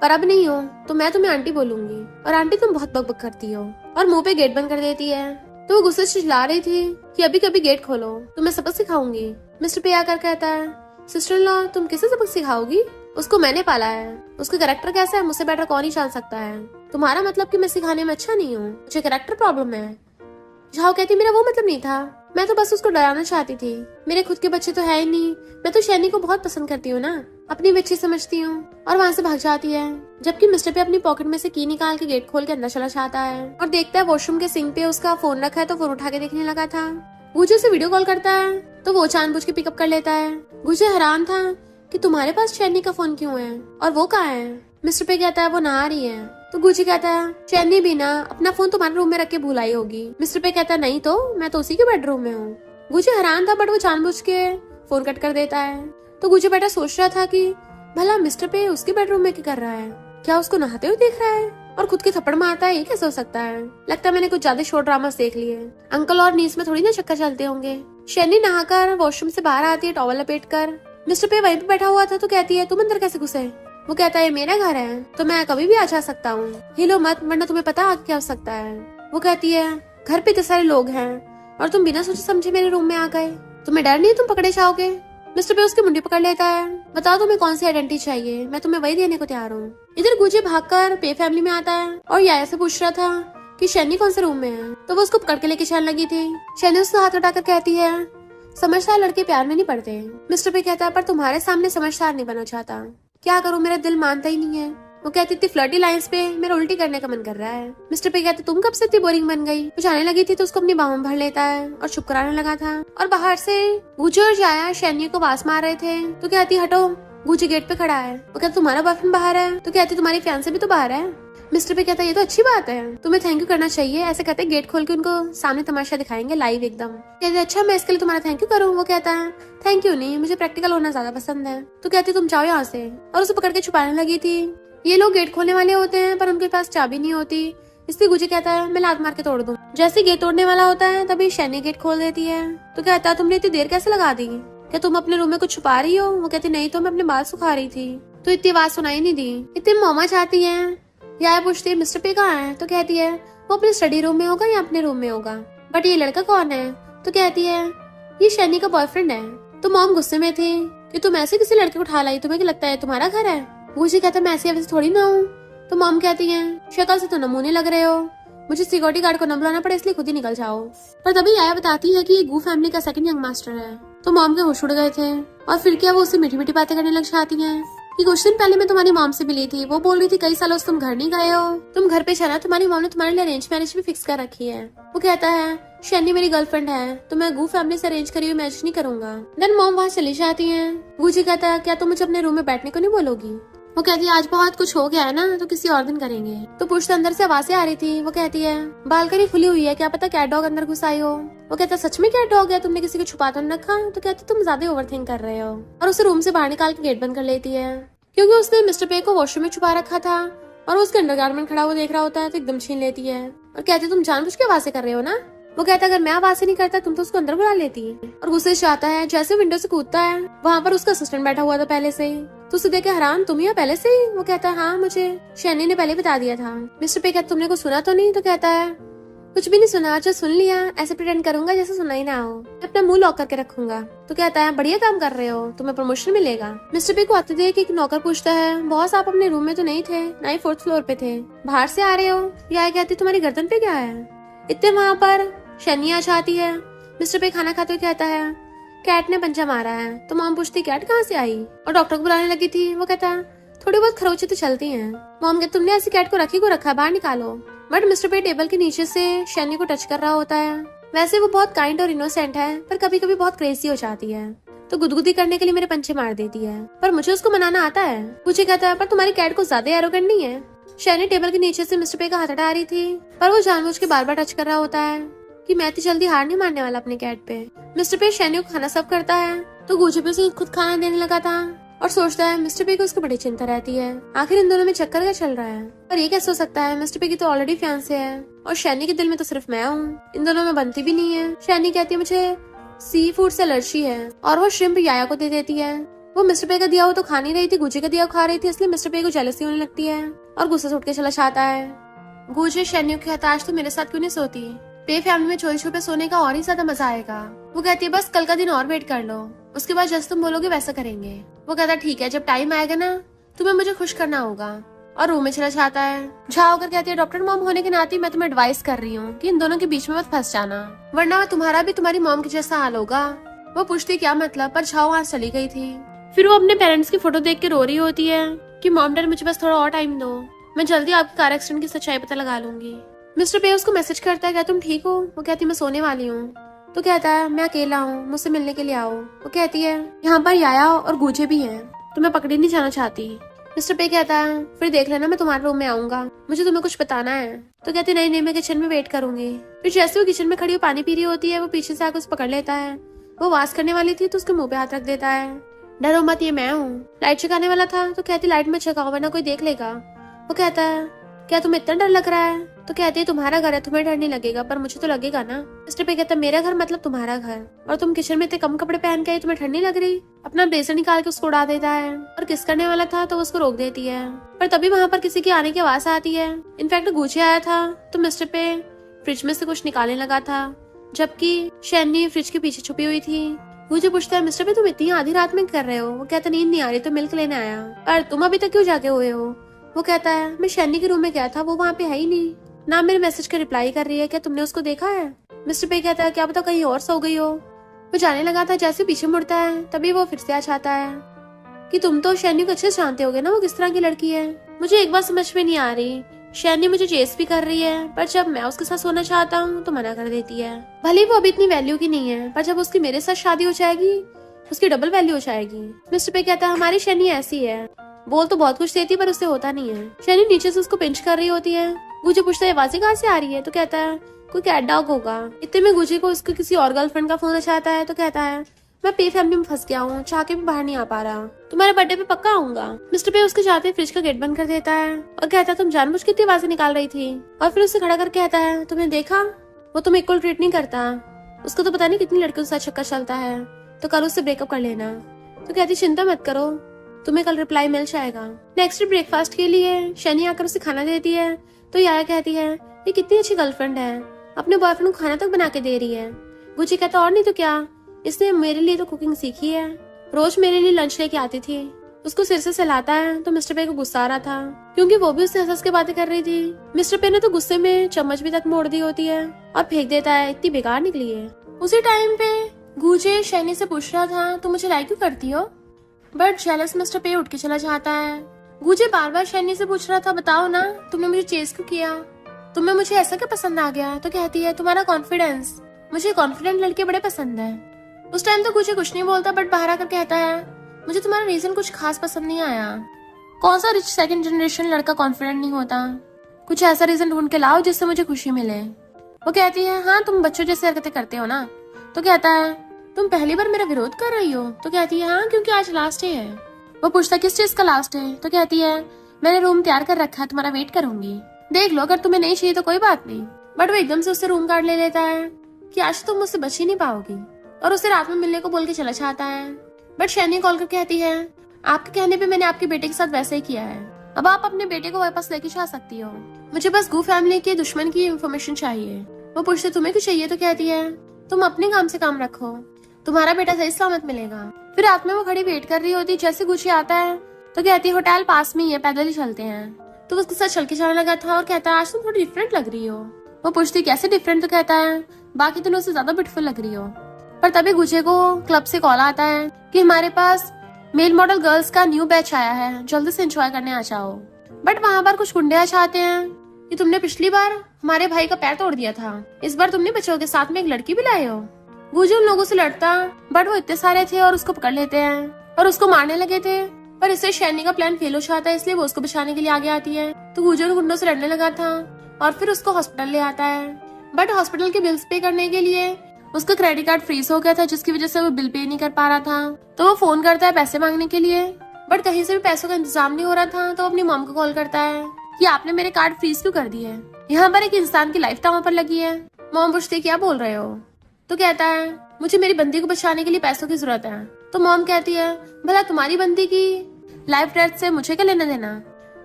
पर अब नहीं हो, तो मैं तुम्हें आंटी बोलूंगी, और आंटी तुम बहुत बकबक करती हो। और मुंह पे गेट बंद कर देती है। तो वो गुस्से से चिल्ला रही थी कि अभी कभी गेट खोलो, तुम्हें सबक सिखाऊंगी। मिस्टर पे आकर कहता है, सिस्टर इन लॉ तुम किसे सबक सिखाओगी, उसको मैंने पाला है, उसका कैरेक्टर कैसा है मुझसे बेटर कौन ही जान सकता है, तुम्हारा मतलब कि मैं सिखाने में अच्छा नहीं हूँ, मुझे कैरेक्टर प्रॉब्लम है। झाओ कहती, मेरा वो मतलब नहीं था, मैं तो बस उसको डराना चाहती थी, मेरे खुद के बच्चे तो है ही नहीं, मैं तो शैनी को बहुत पसंद करती हूँ ना, अपनी बच्ची समझती हूँ। और वहाँ से भाग जाती है, जबकि मिस्टर पे अपनी पॉकेट में से की निकाल के गेट खोल के अंदर चला जाता है और देखता है वॉशरूम के सिंक पे उसका फोन रखा है, तो फोन उठा के देखने लगा था। गुजे से वीडियो कॉल करता है तो वो जानबूझ के पिकअप कर लेता है। गुजे हैरान था कि तुम्हारे पास शैनी का फोन क्यों है और वो कहाँ है। मिस्टर पे कहता है, वो नहा रही है। तो गुची कहता है, शैनी भी ना अपना फोन तुम्हारे रूम में रख के भूल आई होगी। मिस्टर पे कहता है, नहीं तो मैं तो उसी के बेडरूम में हूँ। गुची हैरान था, बट वो जानबूझ के फोन कट कर देता है। तो गुची बेटा सोच रहा था कि भला मिस्टर पे उसके बेडरूम में क्या कर रहा है, क्या उसको नहाते हुए देख रहा है और खुद के थप्पड़ मारता है, ये कैसे हो सकता है। लगता है मैंने कुछ ज्यादा शॉर्ट ड्रामास देख लिए, अंकल और नीस में थोड़ी ना चक्कर चलते होंगे। शैनी नहाकर वॉशरूम से बाहर आती है टॉवल लपेट कर। मिस्टर पे वहीं पे बैठा हुआ था तो कहती है, तुम अंदर कैसे घुसे। वो कहता है, मेरा घर है तो मैं कभी भी आ जा सकता हूँ, हिलो मत वरना तुम्हें पता आगे क्या हो सकता है। वो कहती है, घर पे इतने सारे लोग हैं और तुम बिना सोचे समझे मेरे रूम में आ गए, तुम्हें डर नहीं तुम पकड़े जाओगे। मिस्टर पे उसकी मुंडी पकड़ लेता है, बताओ तुम्हें कौन सी आइडेंटिटी चाहिए, मैं तुम्हें वही देने को तैयार हूँ। इधर गुजे भागकर पे फैमिली में आता है और याया से पूछ रहा था कि शैनी कौन से रूम में है, तो वो उसको पकड़ के लेके चलने लगी थी। शैनी उसका हाथ उठाकर कहती है, समझदार लड़के प्यार में नहीं पड़ते। मिस्टर पे कहता है, पर तुम्हारे सामने समझदार नहीं बनना चाहता, क्या करूँ मेरा दिल मानता ही नहीं है। वो कहती थी, फ्लर्टी लाइन्स पे मेरा उल्टी करने का मन कर रहा है। मिस्टर पे कहते, तुम कब से इतनी बोरिंग बन गई। वो जाने लगी थी तो उसको अपनी बाहों में भर लेता है और चुप कराने लगा था। और बाहर से गुजे और जाया शैनी को वास मार रहे थे तो कहती, हटो, गुजे गेट पे खड़ा है। वो कहते, तुम्हारा बॉयफ्रेंड बाहर है। तो कहती, तुम्हारी फियांसे भी तो बाहर है। मिस्टर पे कहता है, ये तो अच्छी बात है, तुम्हें थैंक यू करना चाहिए। ऐसे कहते गेट खोल के उनको सामने तमाशा दिखाएंगे लाइव एकदम। कहते, अच्छा मैं इसके लिए तुम्हारा थैंक यू करूँ। वो कहता है, थैंक यू नहीं, मुझे प्रैक्टिकल होना ज्यादा पसंद है। तो कहती, तुम जाओ यहाँ से, और उसे पकड़ के छुपाने लगी थी। ये लोग गेट खोलने वाले होते हैं पर उनके पास चाबी नहीं होती, इसलिए गुजे कहता है, मैं लात मार के तोड़ दूं। जैसे गेट तोड़ने वाला होता है तभी शैनी गेट खोल देती है। तो कहता है, तुमने इतनी देर कैसे लगा दी, क्या तुम अपने रूम में कुछ छुपा रही हो। वो कहती, नहीं तो मैं अपने बाल सुखा रही थी, तो इतनी आवाज सुनाई नहीं दी। इतनी मोमा चाहती है। याया पूछती है, मिस्टर पे कहाँ है। तो कहती है, वो अपने स्टडी रूम में होगा या अपने रूम में होगा। बट ये लड़का कौन है। तो कहती है, ये शैनी का बॉयफ्रेंड है। तो मॉम गुस्से में थी। कि तुम ऐसे किसी लड़के को उठा लाई, तुम्हें क्या लगता है तुम्हारा घर है? गुची कहता मैं ऐसे वैसे थोड़ी ना हूँ। तो मॉम कहती है शक्ल से तो नमूने लग रहे हो, मुझे सिक्योरिटी गार्ड को न बुलाना पड़े इसलिए खुद ही निकल जाओ। पर तभी आया बताती है कि ये गू फैमिली का सेकंड यंग मास्टर है। तो मॉम के होश उड़ गए थे और फिर क्या वो उससे मीठी मीठी बातें करने लग जाती हैं कि कुछ दिन पहले मैं तुम्हारी मॉम से मिली थी, वो बोल रही थी कई सालों से तुम घर नहीं गए हो, तुम घर पे चला, तुम्हारी मॉम ने तुम्हारे लिए अरेंज मैरिज भी फिक्स कर रखी है। वो कहता है शैनी मेरी गर्लफ्रेंड है तो मैं गू फैमिली से अरेंज करी हुई मैरिज नहीं करूंगा। देन मॉम वहाँ चली जाती है। गुची कहता है क्या तुम मुझे अपने रूम में बैठने को नहीं बोलोगी? वो कहती है आज बहुत कुछ हो गया है ना, तो किसी और दिन करेंगे। तो पुष्ट अंदर से आवाजें आ रही थी। वो कहती है बालकनी खुली हुई है, क्या पता कैट डॉग अंदर घुस आई हो। वो कहता है सच में कैट डॉग है, तुमने किसी को छुपा तो नहीं रखा? तो कहती तुम ज्यादा ओवरथिंक कर रहे हो, और उसे रूम से बाहर निकाल के गेट बंद कर लेती है क्योंकि उसने मिस्टर पे को वॉशरूम में छुपा रखा था और उसके अंडरगारमेंट खड़ा हुआ देख रहा होता है तो एकदम छीन लेती है और कहती तुम जानबूझ के आवाजें कर रहे हो ना। वो कहता अगर मैं आवाज नहीं करता तुम तो उसको अंदर बुला लेती। और गुस्से से आता है, जैसे विंडो से कूदता है वहाँ पर उसका असिस्टेंट बैठा हुआ था पहले से ही, तो उसे देख के हैरान तुम ही हो पहले से ही? वो कहता है हाँ मुझे शैनी ने पहले बता दिया था। मिस्टर पे कहता तुमने कुछ सुना तो नहीं? तो कहता है कुछ भी नहीं सुना, जो सुन लिया ऐसे प्रिटेंड करूंगा जैसे सुना ही ना हो, अपना मुंह लॉक करके रखूंगा। तो कहता है बढ़िया काम कर रहे हो, तुम्हें प्रमोशन मिलेगा। मिस्टर पे को आते देख एक नौकर पूछता है बॉस आप अपने रूम में तो नहीं थे, ना ही 4th फ्लोर पे थे, बाहर से आ रहे हो? या कहती तुम्हारी गर्दन पे क्या है? इतने वहाँ पर शैनी आ जाती है। मिस्टर पे खाना खाते हुए कहता है कैट ने पंजा मारा है। तो मॉम पूछती कैट कहाँ से आई और डॉक्टर को बुलाने लगी थी। वो कहता है थोड़ी बहुत खरोचे तो चलती हैं। मॉम कहती तुमने ऐसी कैट को रखा, बाहर निकालो। बट मिस्टर पे टेबल के नीचे से शैनी को टच कर रहा होता है। वैसे वो बहुत काइंड और इनोसेंट है पर कभी कभी बहुत क्रेजी हो जाती है, तो गुदगुदी करने के लिए मेरे पंचे मार देती है, पर मुझे उसको मनाना आता है। पूछे कहता है पर तुम्हारी कैट को ज्यादा एरोगेंट नहीं है? शैनी टेबल के नीचे से मिस्टर पे का हाथ हटा रही थी पर वो जानबूझ के बार बार टच कर रहा होता है कि मैं इतनी जल्दी हार नहीं मारने वाला अपने कैट पे। मिस्टर पे शैनी को खाना सर्व करता है तो गुची पे उसे खुद खाना देने लगा था और सोचता है मिस्टर पे को उसको बड़ी चिंता रहती है, आखिर इन दोनों में चक्कर क्या चल रहा है। पर ये कैसे हो सकता है, मिस्टर पे की तो ऑलरेडी फियांसे है और शैनी के दिल में तो सिर्फ मैं हूँ, इन दोनों में बनती भी नहीं है। शैनी कहती है मुझे सी फूड से एलर्जी है और वो श्रिम्प याया को दे देती है। वो मिस्टर पे का दिया हो तो खा नहीं रही थी, गुची का दिया खा रही थी, इसलिए मिस्टर पे को जेलसी होने लगती है और गुस्सा से उठ के चला जाता है। गुची शैनी को कहता है आज तो मेरे साथ क्यों नहीं सोती, पे फैमिली में चोरी छुपे सोने का और ही ज्यादा मजा आएगा। वो कहती है बस कल का दिन और वेट कर लो, उसके बाद जैसे तुम बोलोगे वैसा करेंगे। वो कहता है ठीक है, जब टाइम आएगा ना तुम्हें मुझे खुश करना होगा, और रूम में चला जाता है। झाओ कर कहती है डॉक्टर मॉम होने के नाते मैं तुम्हें एडवाइस कर रही हूँ कि इन दोनों के बीच में मत फंस जाना, वरना तुम्हारा भी तुम्हारी मॉम के जैसा हाल होगा। वो पूछती क्या मतलब, पर झाओ वहाँ चली गई थी। फिर वो अपने पेरेंट्स की फोटो देख के रो रही होती है कि मॉम डैड मुझे बस थोड़ा और टाइम दो, मैं जल्दी आपकी कार एक्सीडेंट की सच्चाई पता लगा लूंगी। मिस्टर पे उसको मैसेज करता है क्या तुम ठीक हो? वो कहती मैं सोने वाली हूँ। तो कहता है मैं अकेला हूँ, मुझसे मिलने के लिए आओ। वो कहती है यहाँ पर याया और गूजे भी हैं, तो मैं पकड़ी नहीं जाना चाहती। मिस्टर पे कहता है फिर देख लेना, मैं तुम्हारे रूम में आऊंगा, मुझे तुम्हें कुछ बताना है। तो कहती नहीं नहीं मैं किचन में वेट करूंगी। फिर जैसे वो किचन में खड़ी पानी पी रही होती है वो पीछे से आकर उसे पकड़ लेता है। वो वास करने वाली थी तो उसके मुंह पे हाथ रख देता है। डरो मत ये मैं हूँ। लाइट चकाने वाला था तो कहती लाइट मत चकाओ वरना कोई देख लेगा। वो कहता है क्या तुम्हें इतना डर लग रहा है? तो कहती है तुम्हारा घर है तुम्हें डर नहीं लगेगा, पर मुझे तो लगेगा ना। मिस्टर पे कहता मेरा घर मतलब तुम्हारा घर, और तुम किचन में इतने कम कपड़े पहन के आई, तुम्हें ठंड नहीं लग रही? अपना ब्लेजर निकाल के उसको उड़ा देता है और किस करने वाला था तो उसको रोक देती है। पर तभी वहाँ पर किसी की आने की आवाज आती है। इनफैक्ट गुचे आया था तो मिस्टर पे फ्रिज में से कुछ निकालने लगा था, जबकि शैनी फ्रिज के पीछे छुपी हुई थी। मुझे पूछता है मिस्टर पे तुम इतनी आधी रात में कर रहे हो? वो कहता नींद नहीं आ रही तो मिल्क लेने आया। पर तुम अभी तक क्यों जागे हुए हो? वो कहता है मैं शैनी के रूम में गया था, वो वहाँ पे है ही नहीं, ना मेरे मैसेज का रिप्लाई कर रही है, क्या तुमने उसको देखा है? मिस्टर पे कहता है क्या पता कहीं और सो गई हो। वो जाने लगा था, जैसे पीछे मुड़ता है तभी वो फिर से आ जाता है कि तुम तो शैनी को अच्छे से जानते होगे ना, वो किस तरह की लड़की है। मुझे एक बात समझ में नहीं आ रही, शैनी मुझे चेस भी कर रही है पर जब मैं उसके साथ सोना चाहता हूँ तो मना कर देती है। भले वो अभी इतनी वैल्यू की नहीं है पर जब उसकी मेरे साथ शादी हो जाएगी उसकी डबल वैल्यू हो जाएगी। मिस्टर पे कहता है हमारी शैनी ऐसी है, बोल तो बहुत कुछ देती है पर उससे होता नहीं है। शैनी नीचे से उसको पिंच कर रही होती है। गुजे पूछता है आवाजें कहाँ से आ रही है? तो कहता है कोई कैट डॉग होगा। इतने में गुजे को उसको किसी और गर्लफ्रेंड का फोन आता है तो कहता है मैं पे फैमिली में फंस गया हूँ, चाह के भी बाहर नहीं आ पा रहा, तुम्हारे बर्थडे पे पक्का आऊंगा। मिस्टर पे उसके जाते फ्रिज का गेट बंद कर देता है और कहता है तुम जानबूझ के इतनी आवाजें निकाल रही थी, और फिर उससे खड़ा कर कहता है तुमने देखा वो तुम्हें इक्वल ट्रीट नहीं करता, उसको तो पता नहीं कितनी लड़कियों के साथ चक्कर चलता है, तो कल उससे ब्रेकअप कर लेना। तो कहती चिंता मत करो तुम्हें कल रिप्लाई मिल जाएगा। नेक्स्ट डे ब्रेकफास्ट के लिए शैनी आकर उसे खाना देती है तो याया कहती है ये कितनी अच्छी गर्लफ्रेंड है, अपने बॉयफ्रेंड को खाना तक बना के दे रही है। गुची कहता और नहीं तो क्या, इसने मेरे लिए तो कुकिंग सीखी है। रोज मेरे लिए लंच लेके आती थी। उसको सिर से सहलाता है तो मिस्टर पे को गुस्सा आ रहा था क्योंकि वो भी उससे हंस के बातें कर रही थी। मिस्टर पे ने तो गुस्से में चम्मच भी तक मोड़ दी होती है और फेंक देता है, इतनी बेकार निकली है। उसी टाइम पे गूजे शैनी से पूछ रहा था तुम मुझे लाइक क्यों करती हो, बट जेलस मिस्टर पे उठ के चला जाता है। गूजे बार बार शैनी से पूछ रहा था बताओ ना तुमने मुझे चेज क्यों किया, तुम्हें मुझे ऐसा क्या पसंद आ गया। तो कहती है तुम्हारा कॉन्फिडेंस, मुझे कॉन्फिडेंट लड़के बड़े पसंद है। उस टाइम तो गूजे कुछ नहीं बोलता बट बाहर आकर कहता है मुझे तुम्हारा रीजन कुछ खास पसंद नहीं आया। कौन सा रिच सेकंड जनरेशन लड़का कॉन्फिडेंट नहीं होता, कुछ ऐसा रीजन ढूंढ के लाओ जिससे मुझे खुशी मिले। वो कहती है हाँ तुम बच्चों जैसे हरकतें करते हो ना। तो कहता है तुम पहली बार मेरा विरोध कर रही हो। तो कहती है हाँ क्योंकि आज लास्ट डे है। वो पूछता किस चीज का लास्ट है। तो कहती है मैंने रूम तैयार कर रखा है, तुम्हारा वेट करूंगी, देख लो अगर तुम्हें नहीं चाहिए तो कोई बात नहीं। बट वो एकदम से उससे रूम कार्ड ले लेता है कि आज तुम मुझसे बच ही नहीं पाओगी और उसे रात में मिलने को बोल के चला जाता है। बट शैनी कॉल कर कहती है आपके कहने पे मैंने आपके बेटे के साथ वैसे ही किया है, अब आप अपने बेटे को वापस लेके जा सकती हो, मुझे बस गू फैमिली के दुश्मन की इंफॉर्मेशन चाहिए। वो पूछते तुम्हें कुछ चाहिए। तो कहती है तुम अपने काम से काम रखो, तुम्हारा बेटा सही सलामत मिलेगा। फिर रात में वो खड़ी वेट कर रही होती, जैसे गुच्छी आता है तो कहती है होटल पास में ही है, पैदल ही चलते हैं। तो उसके साथ चल के जाने लगा था और कहता है आज तुम थोड़ी डिफरेंट लग रही हो। वो पूछती कैसे डिफरेंट। तो कहता है बाकी दिनों से ज्यादा ब्यूटीफुल लग रही हो। पर तभी गुच्छे को क्लब से कॉल आता है कि हमारे पास मेल मॉडल गर्ल्स का न्यू बैच आया है, जल्दी से एंजॉय करने आ जाओ। बट वहाँ पर कुछ गुंडे आ चाहते हैं कि तुमने पिछली बार हमारे भाई का पैर तोड़ दिया था, इस बार तुमने बच्चों के साथ में एक लड़की भी लाए हो। गूजे उन लोगों से लड़ता बट वो इतने सारे थे और उसको पकड़ लेते हैं और उसको मारने लगे थे। पर इससे शैनी का प्लान फेल हो जाता है, इसलिए वो उसको बचाने के लिए आगे आती है। तो गूजे उन गुंडों से लड़ने लगा था और फिर उसको हॉस्पिटल ले आता है। बट हॉस्पिटल के बिल्स पे करने के लिए उसका क्रेडिट कार्ड फ्रीज हो गया था, जिसकी वजह से वो बिल पे नहीं कर पा रहा था। तो वो फोन करता है पैसे मांगने के लिए, बट कहीं से भी पैसों का इंतजाम नहीं हो रहा था। तो अपनी मॉम को कॉल करता है कि आपने मेरे कार्ड फ्रीज क्यों कर दिए, यहाँ पर एक इंसान की लाइफ टाइम पर लगी है। मॉम पूछती क्या बोल रहे हो। तो कहता है मुझे मेरी बंदी को बचाने के लिए पैसों की जरूरत है। तो मॉम कहती है भला तुम्हारी बंदी की लाइफ डेथ से मुझे क्या लेना देना,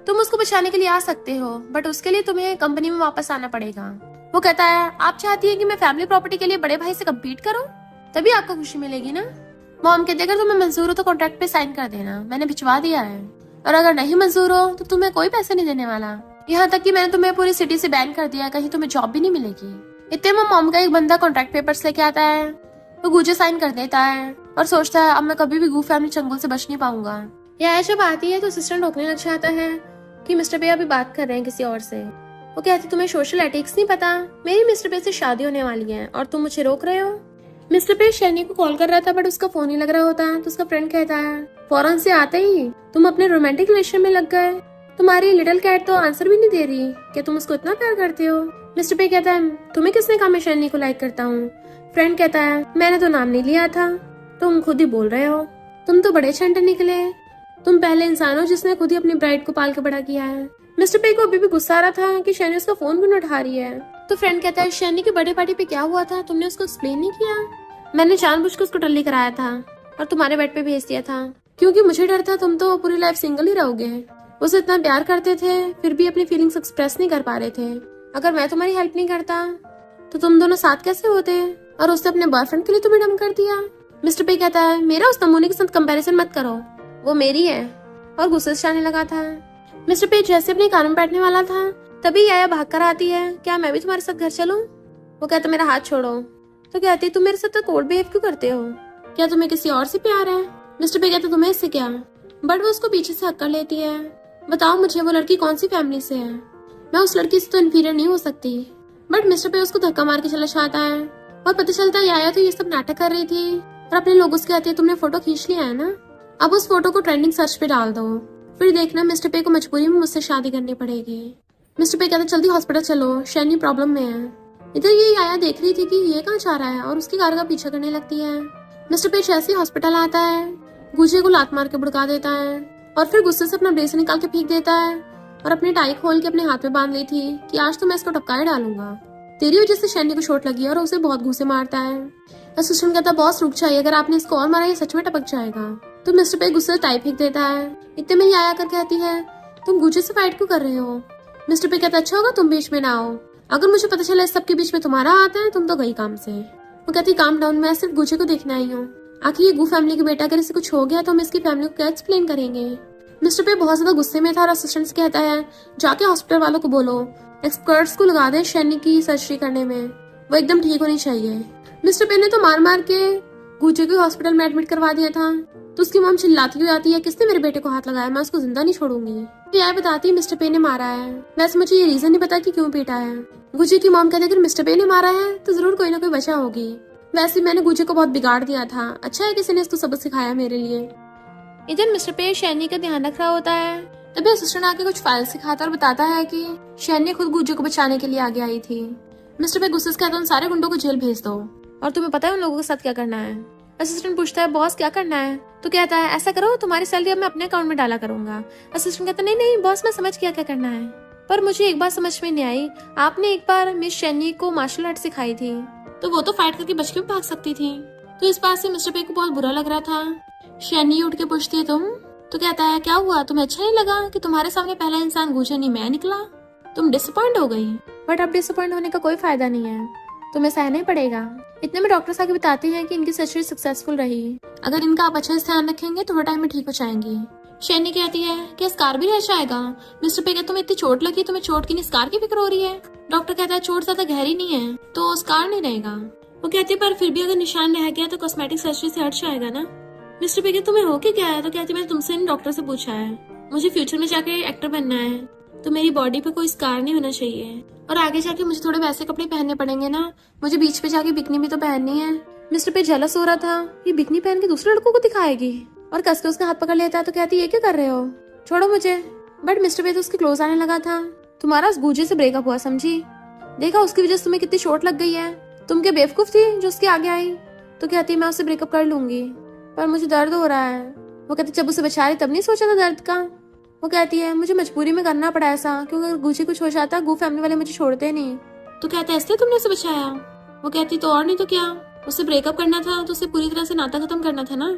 तुम उसको बचाने के लिए आ सकते हो बट उसके लिए तुम्हें कंपनी में वापस आना पड़ेगा। वो कहता है आप चाहती है कि मैं फैमिली प्रॉपर्टी के लिए बड़े भाई से कम्पीट करूं, तभी आपको खुशी मिलेगी ना। मॉम कहती है अगर तुम्हें मंजूर हो तो कॉन्ट्रैक्ट पे साइन कर देना, मैंने भिजवा दिया है, और अगर नहीं मंजूर हो तो तुम्हें कोई पैसे नहीं देने वाला, यहाँ तक कि मैंने तुम्हें पूरी सिटी से बैन कर दिया, कहीं तुम्हें जॉब भी नहीं मिलेगी। इतने में मॉम का एक बंदा कॉन्ट्रैक्ट पेपर्स लेके आता है। वो गूजे साइन कर देता है और सोचता है अब मैं कभी भी गू फैमिली चंगुल से बच नहीं पाऊंगा। यह जब आती है तो असिस्टेंट रोकने लग जाता है कि मिस्टर पे अभी बात कर रहे हैं किसी और से। वो कहती तुम्हें सोशल एथिक्स नहीं पता, मेरी मिस्टर पे से शादी होने वाली है और तुम मुझे रोक रहे हो। मिस्टर पे शैनी को कॉल कर रहा था बट उसका फोन ही लग रहा होता है। तो उसका फ्रेंड कहता है फौरन से आते ही तुम अपने रोमांटिक रिलेशन में लग गए, तुम्हारी लिटिल कैट तो आंसर भी नहीं दे रही, क्या तुम उसको इतना प्यार करते हो। मिस्टर पे कहता है तुम्हें किसने कहा मैं शैनी को लाइक करता हूँ। फ्रेंड कहता है मैंने तो नाम नहीं लिया था, तुम खुद ही बोल रहे हो, तुम तो बड़े छंटे निकले, तुम पहले इंसान हो जिसने खुद ही अपनी ब्राइड को पाल के बड़ा किया है। मिस्टर पे को अभी भी गुस्सा आ रहा था कि शैनी उसका फोन क्यों उठा रही है। तो फ्रेंड कहता है शैनी की बर्थडे पार्टी पे क्या हुआ था, तुमने उसको एक्सप्लेन नहीं किया। मैंने जानबूझ के उसको टल्ली कराया था और तुम्हारे बेड पे भेज दिया था क्योंकि मुझे डर था तुम तो पूरी लाइफ सिंगल ही रहोगे। उसे इतना प्यार करते थे फिर भी अपनी फीलिंग्स एक्सप्रेस नहीं कर पा रहे थे। अगर मैं तुम्हारी हेल्प नहीं करता तो तुम दोनों साथ कैसे होते, और उसने अपने बॉयफ्रेंड के लिए तुम्हें डम कर दिया। मिस्टर पे कहता है मेरा उस नमूने के साथ कंपैरिजन मत करो, वो मेरी है, और गुस्से से आने लगा था। मिस्टर पे जैसे अपने कार में बैठने वाला था तभी आया भाग कर आती है क्या मैं भी तुम्हारे साथ घर चलूं। वो कहता मेरा हाथ छोड़ो। तो कहती तुम मेरे साथ तो कोड बिहेव क्यों करते हो, क्या तुम्हें किसी और से प्यार है। मिस्टर पे कहता तुम्हें इससे क्या, बट वो उसको पीछे से हक कर लेती है। बताओ मुझे वो लड़की कौन सी फैमिली से है, मैं उस लड़की से तो इन्फीरियर नहीं हो सकती। बट मिस्टर पे उसको धक्का मार के चला जाता है और पता चलता है आया तो ये सब नाटक कर रही थी और अपने लोगों से कहती है तुमने फोटो खींच लिया है ना, अब उस फोटो को ट्रेंडिंग सर्च पे डाल दो, फिर देखना मिस्टर पे को मजबूरी में मुझसे शादी करनी पड़ेगी। मिस्टर पे कहता जल्दी हॉस्पिटल चलो, शैनी प्रॉब्लम में है। इधर ये आया देख रही थी कि ये कहाँ जा रहा है और उसकी कार का पीछा करने लगती है। मिस्टर पे जैसे ही हॉस्पिटल आता है गूजे को लात मार के भड़का देता है और फिर गुस्से से अपना ब्रेस निकाल के फेंक देता है और अपनी टाई खोल के अपने हाथ में बांध ली थी कि आज तो मैं इसको टपकाए डालूंगा, तेरी वजह से शैनी को चोट लगी और उसे बहुत घूंसे मारता है। असिस्टेंट कहता बॉस रुक जाइए, अगर आपने इसको और मारा ये सच में टपक जाएगा। तो मिस्टर पे गुस्से से टाई फेंक देता है। इतने में ही आया कर कहती है तुम गूजे से फाइट क्यों कर रहे हो। मिस्टर पे कहता अच्छा होगा तुम बीच में ना आओ, अगर मुझे पता चला इस सबके बीच में तुम्हारा हाथ है तुम तो गई काम से। वो कहती काम डाउन, मैं सिर्फ गूजे को देखने आई हूँ। आखिर ये गू फैमिली का बेटा, अगर इसे कुछ हो गया तो हम इसकी फैमिली को क्या एक्सप्लेन करेंगे। मिस्टर पे बहुत ज्यादा गुस्से में था और असिस्टेंट से कहता है जाके हॉस्पिटल वालों को बोलो एक्सपर्ट्स को लगा दे शैनी की सर्जरी करने में, वो एकदम ठीक होनी चाहिए। मिस्टर पे ने तो मार मार के गुजे को हॉस्पिटल में एडमिट करवा दिया था। तो उसकी मॉम चिल्लाती हुई आती है किसने मेरे बेटे को हाथ लगाया, मैं उसको जिंदा नहीं छोड़ूंगी। तो यह बताती है मिस्टर पे ने मारा है। वैसे मुझे ये रीजन नहीं पता कि क्यों पीटा है। गुजे की मॉम कहती है अगर मिस्टर पे ने मारा है तो जरूर कोई ना कोई वजह होगी। वैसे मैंने गुजे को बहुत बिगाड़ दिया था, अच्छा है किसी ने इसको सबक सिखाया मेरे लिए। इधर मिस्टर पे शैनी का ध्यान रख रहा होता है, तभी असिस्टेंट आके कुछ फाइल सिखाता और बताता है कि शैनी खुद गुजे को बचाने के लिए आगे आई थी। मिस्टर पे गुस्से से कहता है उन सारे गुंडों को जेल भेज दो और तुम्हें पता है उन लोगों के साथ क्या करना है। असिस्टेंट पूछता है बॉस क्या करना है, तो कहता है ऐसा करो तुम्हारी सैलरी अब मैं अपने अकाउंट में डाला करूंगा। असिस्टेंट कहता है नहीं नहीं बॉस मैं समझ गया क्या करना है, पर मुझे एक बात समझ में नहीं आई, आपने एक बार मिस शैनी को मार्शल आर्ट सिखाई थी तो वो तो फाइट करके बच के भाग सकती थी। तो इस बात से मिस्टर पे को बहुत बुरा लग रहा था। शैनी उठ के पूछती है तुम, तो कहता है क्या हुआ तुम्हें अच्छा नहीं लगा कि तुम्हारे सामने पहला इंसान गुजे नहीं मैं निकला, तुम डिसअपॉइंट हो गई। बट अब डिसअपॉइंट होने का कोई फायदा नहीं है, तुम्हें सहना ही पड़ेगा। इतने में डॉक्टर्स आके बताते हैं कि इनकी सर्जरी सक्सेसफुल रही, अगर इनका आप अच्छे से ध्यान रखेंगे तो थोड़े टाइम में ठीक हो जाएंगी। शैनी कहती है क्या स्कार भी रह जाएगा। मिस्टर पे कहता तुम्हें इतनी चोट लगी, तुम्हें चोट की नहीं स्कार की फिक्र हो रही है। डॉक्टर कहता है चोट ज्यादा गहरी नहीं है तो स्कार नहीं रहेगा। वो कहती है पर फिर भी अगर निशान रह गया तो कॉस्मेटिक सर्जरी से हट जाएगा ना। मिस्टर पे तुम्हें हो के क्या है, तो कहती है मैंने तुमसे डॉक्टर से पूछा है, मुझे फ्यूचर में जाके एक्टर बनना है तो मेरी बॉडी पे कोई स्कार नहीं होना चाहिए और आगे जाके मुझे थोड़े वैसे कपड़े पहनने पड़ेंगे ना, मुझे बीच पे जाके बिकनी भी तो पहननी है। मिस्टर पे जेलस हो रहा था, ये बिकनी पहन के दूसरे लड़कों को दिखाएगी और कस के उसका हाथ पकड़ लेता है तो कहती है ये क्या कर रहे हो, छोड़ो मुझे। बट मिस्टर पे तो उसके क्लोज आने लगा था। तुम्हारा उस गूजे से ब्रेकअप हुआ समझी, देखा उसकी वजह से तुम्हें कितनी चोट लग गई है, तुम क्या बेवकूफ थी जो उसके आगे आई। तो कहती मैं उससे ब्रेकअप कर लूंगी पर मुझे दर्द हो रहा है। वो कहती जब उसे बचा रही तब नहीं सोचा था दर्द का। वो कहती है मुझे मजबूरी में करना पड़ा ऐसा, क्योंकि अगर गुजे कुछ हो जाता गू फैमिली वाले मुझे छोड़ते नहीं। तो कहता है इसलिए तुमने उसे बचाया। वो कहती तो और नहीं तो क्या, उससे ब्रेकअप करना था तो उसे पूरी तरह से नाता खत्म करना था ना।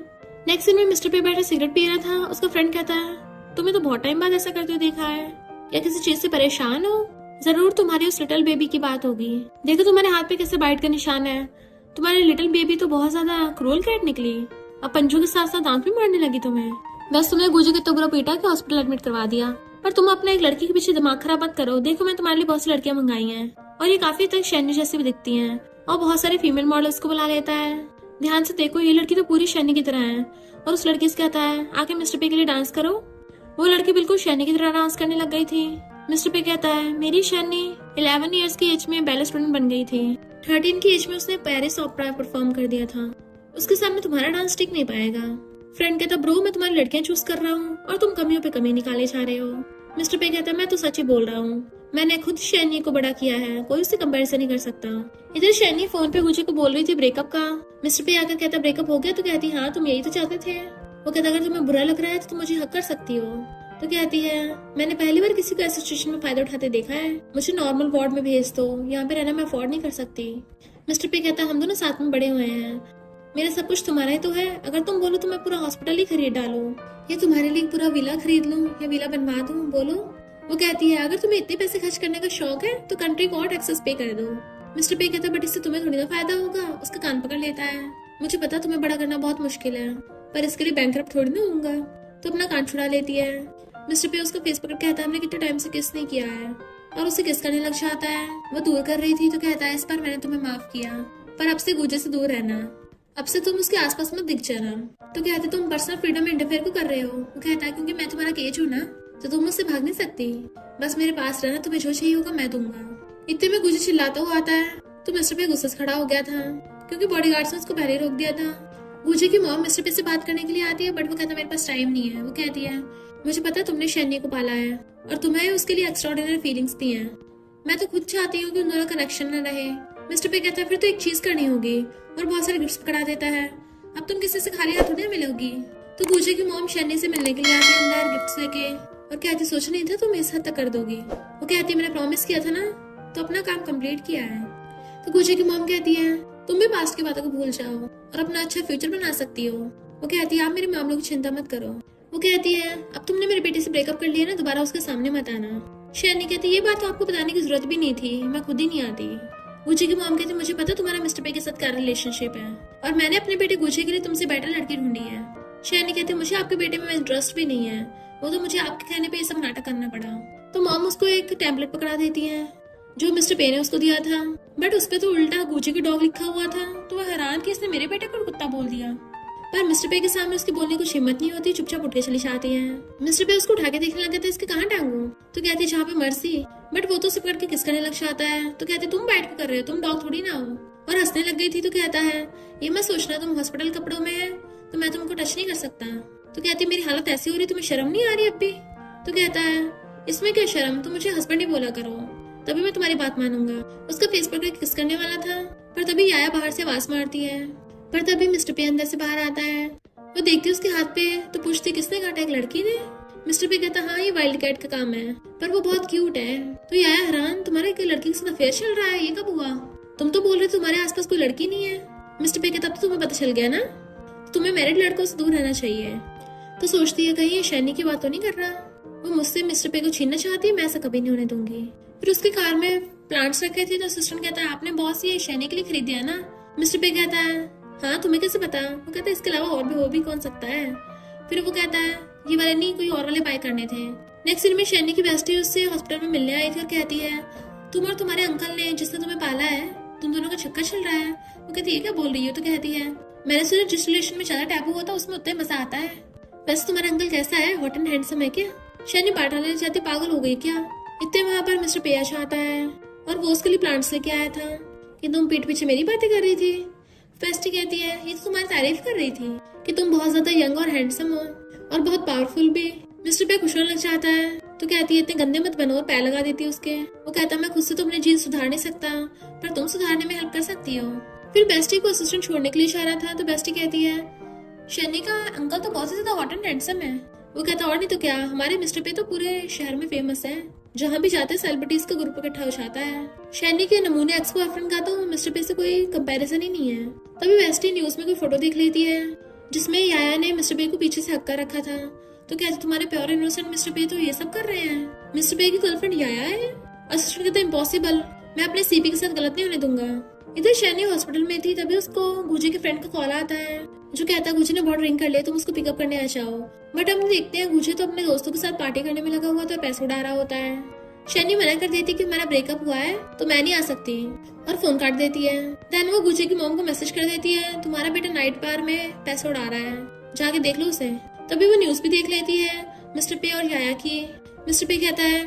नेक्स्ट सीन में मिस्टर पे बैठा सिगरेट पी रहा था, उसका फ्रेंड कहता है तुम्हें तो बहुत टाइम बाद ऐसा करते हुए देखा है, या किसी चीज से परेशान हो, जरूर तुम्हारी उस लिटिल बेबी की बात होगी, देखो तुम्हारे हाथ पे कैसे बाइट का निशान है, तुम्हारी लिटिल बेबी तो बहुत ज्यादा क्रूअल कैट निकली, अब पंजों के साथ साथ आंख भी मारने लगी तुम्हें। बस तुमने गुजे के तो बुरा पीटा कि हॉस्पिटल एडमिट करवा दिया, पर तुम अपने एक लड़की के पीछे दिमाग खराब मत करो, देखो मैं तुम्हारे लिए बहुत सी लड़कियां मंगाई हैं और ये काफी तक शैनी जैसी भी दिखती हैं और बहुत सारे फीमेल मॉडल्स को बुला लेता है। ध्यान से देखो ये लड़की तो पूरी शैनी की तरह है। और उस लड़की से कहता है आके मिस्टर पे के लिए डांस करो। वो लड़की बिल्कुल शैनी की तरह डांस करने लग गई थी। मिस्टर पे कहता है मेरी शैनी 11 इयर्स की एज में बैले स्टूडेंट बन गई थी, 13 की एज में उसने पेरिस ओपेरा परफॉर्म कर दिया था, उसके सामने तुम्हारा डांस टिक नहीं पाएगा। फ्रेंड कहता ब्रो मैं तुम्हारी लड़कियां चूज कर रहा हूँ और तुम कमियों पे कमी निकाले जा रहे हो। मिस्टर पे कहता है मैं तो सच ही बोल रहा हूँ, मैंने खुद शैनी को बड़ा किया है, कोई उससे कंपैरिजन नहीं कर सकता। इधर शैनी फोन पे गुजे को बोल रही थी ब्रेकअप का। मिस्टर पे आकर कहता ब्रेकअप हो गया, तो कहती हाँ तुम यही तो चाहते थे। वो कहता अगर तुम्हें बुरा लग रहा है तो तुम मुझे हक कर सकती हो। तो कहती है मैंने पहली बार किसी को ऐसी सिचुएशन में फायदा उठाते देखा है, मुझे नॉर्मल वार्ड में भेज दो, यहाँ पे रहना मैं अफोर्ड नहीं कर सकती। मिस्टर पे कहता हम दोनों साथ में बड़े हुए हैं, मेरा सब कुछ तुम्हारा ही तो है, अगर तुम बोलो तो मैं पूरा हॉस्पिटल ही खरीद डालूं या तुम्हारे लिए पूरा विला खरीद लूं या विला बनवा दूं, बोलो। वो कहती है अगर तुम्हें इतने पैसे खर्च करने का शौक है तो कंट्री को और टैक्सेस पे कर दो। मिस्टर पे कहता बट इससे तुम्हें थोड़ी ना फायदा होगा। उसका कान पकड़ लेता है मुझे पता तुम्हें बड़ा करना बहुत मुश्किल है, पर इसके लिए बैंकरप्ट थोड़ी ना होऊंगा। तो अपना कान छुड़ा लेती है। मिस्टर पे उसका फेस पकड़ कहता है हमने कितने टाइम से किस नहीं किया है, और उसे किस करने लग जाता है। वो दूर कर रही थी तो कहता है इस बार मैंने तुम्हें माफ किया, पर अब से गुजे से दूर रहना, अब से तुम उसके आसपास मत दिख जाना। तो कहते तुम पर्सनल फ्रीडम में इंटरफेयर क्यों कर रहे हो। वो कहता है क्योंकि मैं तुम्हारा केज हूँ ना, तो तुम मुझसे भाग नहीं सकती, बस मेरे पास रहना, तुम्हें जो चाहिए होगा मैं दूंगा। इतने में गुजे चिल्लाता हुआ आता है तो मिस्टर पे गुस्से से खड़ा हो गया था, क्योंकि बॉडीगार्ड्स ने उसको पहले रोक दिया था। गुजे की मॉम मिस्टर पे से बात करने के लिए आती है, बट वो कहता मेरे पास टाइम नहीं है। वो कहती है मुझे पता तुमने शैनी को पाला है और तुम्हें उसके लिए एक्स्ट्राऑर्डिनरी फीलिंग्स दी हैं, मैं तो खुद चाहती हूँ कि उन दोनों कनेक्शन न रहे। मिस्टर पे कहता है फिर तो एक चीज करनी होगी, और बहुत सारे गिफ्ट्स पकड़ा देता है, अब तुम किसी से खाली हाथ थोड़ी मिलोगी। तो गुजे की मॉम शैनी से मिलने के लिए आती है अंदर गिफ्ट्स लेके, और कहती सोच नहीं था तुम इस हद तक कर दोगी। वो कहती मैंने प्रॉमिस किया था ना, तो अपना काम कंप्लीट किया है। तो गुजे की मॉम कहती है तुम भी पास्ट की बातों को भूल जाओ और अपना अच्छा फ्यूचर बना सकती हो। वो कहती है आप मेरे मामलों की चिंता मत करो। वो कहती है अब तुमने मेरे बेटे से ब्रेकअप कर लिया ना, दोबारा उसके सामने मत आना। शैनी कहती ये बात तो आपको बताने की जरूरत भी नहीं थी, मैं खुद ही नहीं आती। गुची की मॉम कहती मुझे पता तुम्हारा मिस्टर पे के साथ क्या रिलेशनशिप है और मैंने अपने बेटे गुची के लिए तुमसे बेटर लड़की ढूंढी है। शैनी कहती मुझे आपके बेटे में इंटरेस्ट भी नहीं है, वो तो मुझे आपके कहने पे ये सब नाटक करना पड़ा। तो मॉम उसको एक टेम्पलेट पकड़ा देती है जो मिस्टर पे ने उसको दिया था, बट उस पे तो उल्टा गुची की डॉग लिखा हुआ था। तो वह हैरान कि इसने मेरे बेटे को कुत्ता बोल दिया, पर मिस्टर पे के सामने उसके बोलने की कुछ हिम्मत नहीं होती, चुपचाप उठ के चली जाती है। मिस्टर पे उसको उठा के देखने लगा था इसके कहाँ टांगू, तो कहती जहाँ पे मर्सी, बट वो तो सिर्फ करके किस करने लग जाता है। तो कहती तुम बैठ के कर रहे हो, तुम डॉग थोड़ी ना हो, और हंसने लग गई थी। तो कहता है ये मैं सोचना तुम हॉस्पिटल कपड़ों में है तो मैं तुमको टच नहीं कर सकता। तो कहती मेरी हालत ऐसी हो रही, तुम्हें शर्म नहीं आ रही अब भी। तो कहता है इसमें क्या शर्म, तुम मुझे हस्बैंड ही बोला करो, तभी मैं तुम्हारी बात मानूंगा। उसका फेस पकड़ के किस करने वाला था, पर तभी याया बाहर से आवाज मारती है। पर तभी मिस्टर पे अंदर से बाहर आता है। वो देखती उसके हाथ पे तो पूछती किसने काटा, एक लड़की ने। मिस्टर पे कहता हाँ ये वाइल्ड कैट का काम है, पर वो बहुत क्यूट है। तो याया हैरान तुम्हारे एक लड़की के साथ अफेयर चल रहा है, ये कब हुआ? तुम तो बोल रहे तुम्हारे आसपास कोई लड़की नहीं है। मिस्टर पे कहता तो तुम्हें पता चल गया ना, तुम्हें मैरिड लड़कों से दूर रहना चाहिए। तो सोचती है कहीं ये शैनी की बात तो नहीं कर रहा, वो मुझसे मिस्टर पे को छीनना चाहती है, मैं ऐसा कभी नहीं होने दूंगी। फिर उसकी कार में प्लांट्स रखे थे तो असिस्टेंट कहता है आपने बॉस ये शैनी के लिए खरीद दिया ना। मिस्टर पे कहता है हाँ तुम्हें कैसे पता? वो कहता है इसके अलावा और भी हो भी कौन सकता है। फिर वो कहता है ये वाले नहीं, कोई और वाले बाय करने थे। नेक्स्ट सीन में शैनी की बेस्टी उससे हॉस्पिटल में मिलने आई थी और कहती है तुम और तुम्हारे अंकल ने जिसने तुम्हें पाला है, तुम दोनों का चक्कर चल रहा है। वो कहती है क्या बोल रही हो? तो कहती है मैंने सुना जिस रिलेशन में ज्यादा टैबू होता है उसमें उतना मजा आता है। वैसे तुम्हारा अंकल कैसा है, हॉट एंड हैंडसम है क्या? शैनी बाटा लेने जाती पागल हो गई क्या? इतने वहां पर मिस्टर पेयाश आता है और वो उसके लिए प्लांट्स लेके आया था कि तुम पीठ पीछे मेरी बातें कर रही थी। फेस्टी कहती है ये तो तुम्हारी तारीफ कर रही थी कि तुम बहुत ज्यादा यंग और हैंडसम हो और बहुत पावरफुल भी। मिस्टर पे खुश होने लग जाता है। तो कहती है इतने गंदे मत बनो और पैर लगा देती है उसके। वो कहता है मैं खुद से तो अपने जीन सुधार नहीं सकता, पर तुम सुधारने में हेल्प कर सकती हो। फिर बेस्टी को असिस्टेंट छोड़ने के लिए इशारा था तो बेस्टी कहती है शैनी का अंकल तो बहुत ज्यादा हॉट एंड हैंडसम है। वो कहता और नहीं तो क्या, हमारे मिस्टर पे तो पूरे शहर में फेमस है, जहाँ भी जाते हैं सेलिब्रिटीज का ग्रुप इकट्ठा हो जाता है। शैनी के नमूने एक्स बॉयफ्रेंड का तो मिस्टर पे से कोई कंपैरिजन ही नहीं है। तभी वेस्टी न्यूज में कोई फोटो देख लेती है जिसमें याया ने मिस्टर पे को पीछे से हक कर रखा था। तो कहते तुम्हारे प्योर इनोसेंट मिस्टर पे तो ये सब कर रहे हैं, मिस्टर पे की गर्लफ्रेंड याया है। असिस्टेंट कहता इम्पॉसिबल, मैं अपने सीपी के साथ गलत नहीं होने दूंगा। इधर शैनी हॉस्पिटल में थी तभी उसको गुजी के फ्रेंड का कॉल आता है जो कहता है गुजी ने बहुत ड्रिंक कर लिया, तुम उसको पिकअप करने आ जाओ। बट हम देखते हैं गुजी तो अपने दोस्तों के साथ पार्टी करने में लगा हुआ तो पैसे उड़ा रहा होता है। शैनी मना कर देती कि हमारा ब्रेकअप हुआ है तो मैं नहीं आ सकती और फोन काट देती है। देन वो गुजी की मॉम को मैसेज कर देती है तुम्हारा बेटा नाइट बार में पैसे उड़ा रहा है, जाके देख लो उसे। तभी वो न्यूज भी देख लेती है मिस्टर पे और याया की। मिस्टर पे कहता है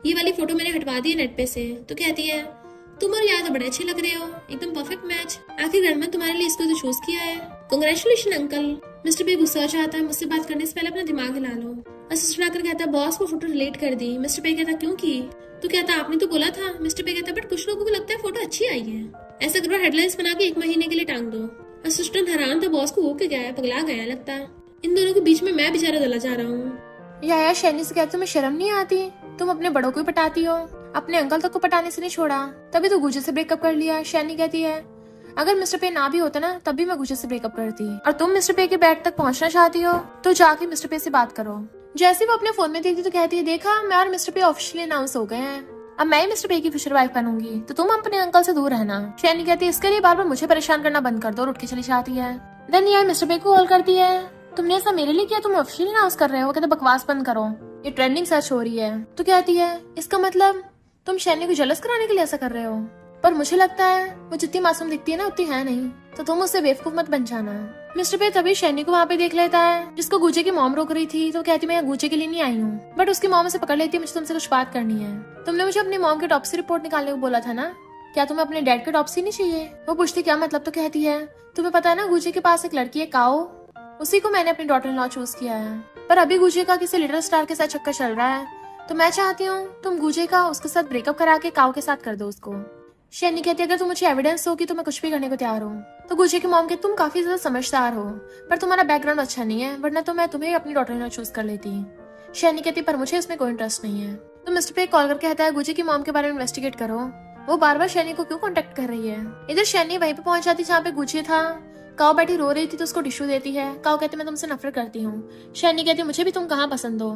ये वाली फोटो मैंने हटवा दी है नेट पे से। तो कहती है तुम और याया तो बड़े अच्छे लग रहे हो, एकदम परफेक्ट मैच, आखिर घर में तुम्हारे लिए इसको तो चूज किया है, कांग्रेचुलेशन अंकल। मिस्टर पे गुस्सा हो जाता है, मुझसे बात करने से पहले अपना दिमाग हिला लो। असिस्टेंट आकर कहता है बॉस वो फोटो डिलीट कर दी। मिस्टर पे कहता क्यों की? तो कहता आपने तो बोला था। मिस्टर पे कहता बट कुछ लोगों को लगता है फोटो अच्छी आई है, ऐसा करो हेडलाइंस बना के 1 महीने के लिए टांग दो। असिस्टेंट हैरान था, बॉस को हो के गया है, पगला गया लगता है। इन दोनों के बीच में मैं बेचारा दला जा रहा हूँ। याया शैनी से कहते तुम्हें शर्म नहीं आती, तुम अपने बड़ों को ही पटाती हो, अपने अंकल तक को पटाने से नहीं छोड़ा, तभी तो गुजे से ब्रेकअप कर लिया। शैनी कहती है अगर मिस्टर पे ना भी होता ना तब भी मैं गुजे से ब्रेकअप करती, और तुम मिस्टर पे के बेड तक पहुंचना चाहती हो तो जाके मिस्टर पे से बात करो। जैसे वो अपने फोन में देखती तो कहती है देखा मैं और मिस्टर पे ऑफिशियली अनाउंस हो गए हैं, अब मैं ही मिस्टर पे की फ्यूचर वाइफ बनूंगी, तो तुम अपने अंकल से दूर रहना। शैनी कहती है इसके लिए बार बार मुझे परेशान करना बंद कर दो और उठ के चली जाती है। देन ये मिस्टर पे को कॉल करती है तुमने ऐसा मेरे लिए किया, तुम ऑफिशियली अनाउंस कर रहे हो। कहते बकवास बंद करो, ये ट्रेंडिंग सर्च हो रही है। तो कहती है इसका मतलब तुम शैनी को जेलस कराने के लिए ऐसा कर रहे हो, पर मुझे लगता है वो जितनी मासूम दिखती है ना उतनी है नहीं, तो तुम उससे बेवकूफ मत बन जाना। मिस्टर पे तभी शैनी को वहाँ पे देख लेता है जिसको गुजे की मॉम रोक रही थी। तो कहती मैं यहाँ गुजे के लिए नहीं आई हूँ, बट उसकी मॉम से पकड़ लेती है मुझे तुमसे कुछ बात करनी है। तुमने मुझे अपनी मॉम की टॉप्सी रिपोर्ट निकालने को बोला था ना, क्या तुम्हें अपने डैड की टॉप्सी नहीं चाहिए? वो पूछती क्या मतलब? तो कहती है तुम्हें पता है ना गुजे के पास एक लड़की है काओ, उसी को मैंने अपनी डॉटर इन लॉ चूज किया है, पर अभी गुजे का किसी लिटिल स्टार के साथ चक्कर चल रहा है, तो मैं चाहती हूँ तुम गुजे का उसके साथ ब्रेकअप करा के काओ के साथ कर दो उसको। शैनी कहती है अगर तुम मुझे एविडेंस होगी तो मैं कुछ भी करने को तैयार हूँ। तो गुजे की मॉम कहती तुम काफी ज्यादा समझदार हो, पर तुम्हारा बैकग्राउंड अच्छा नहीं है, वरना तो मैं तुम्हें अपनी डॉटर इन लॉ चूज कर लेती। शैनी कहती पर मुझे इसमें कोई इंटरेस्ट नहीं है। तो मिस्टर पे कॉल करके कहता है गुजे की मॉम के बारे में इन्वेस्टिगेट करो, वो बार बार शैनी को क्यों कॉन्टेक्ट कर रही है। इधर शैनी वहीं पे पहुंच जाती जहाँ पे गुजे था। काओ बैठी रो रही थी तो उसको टिश्यू देती है। काओ कहती मैं तुमसे नफरत करती हूँ। शैनी कहती मुझे भी तुम कहाँ पसंद हो,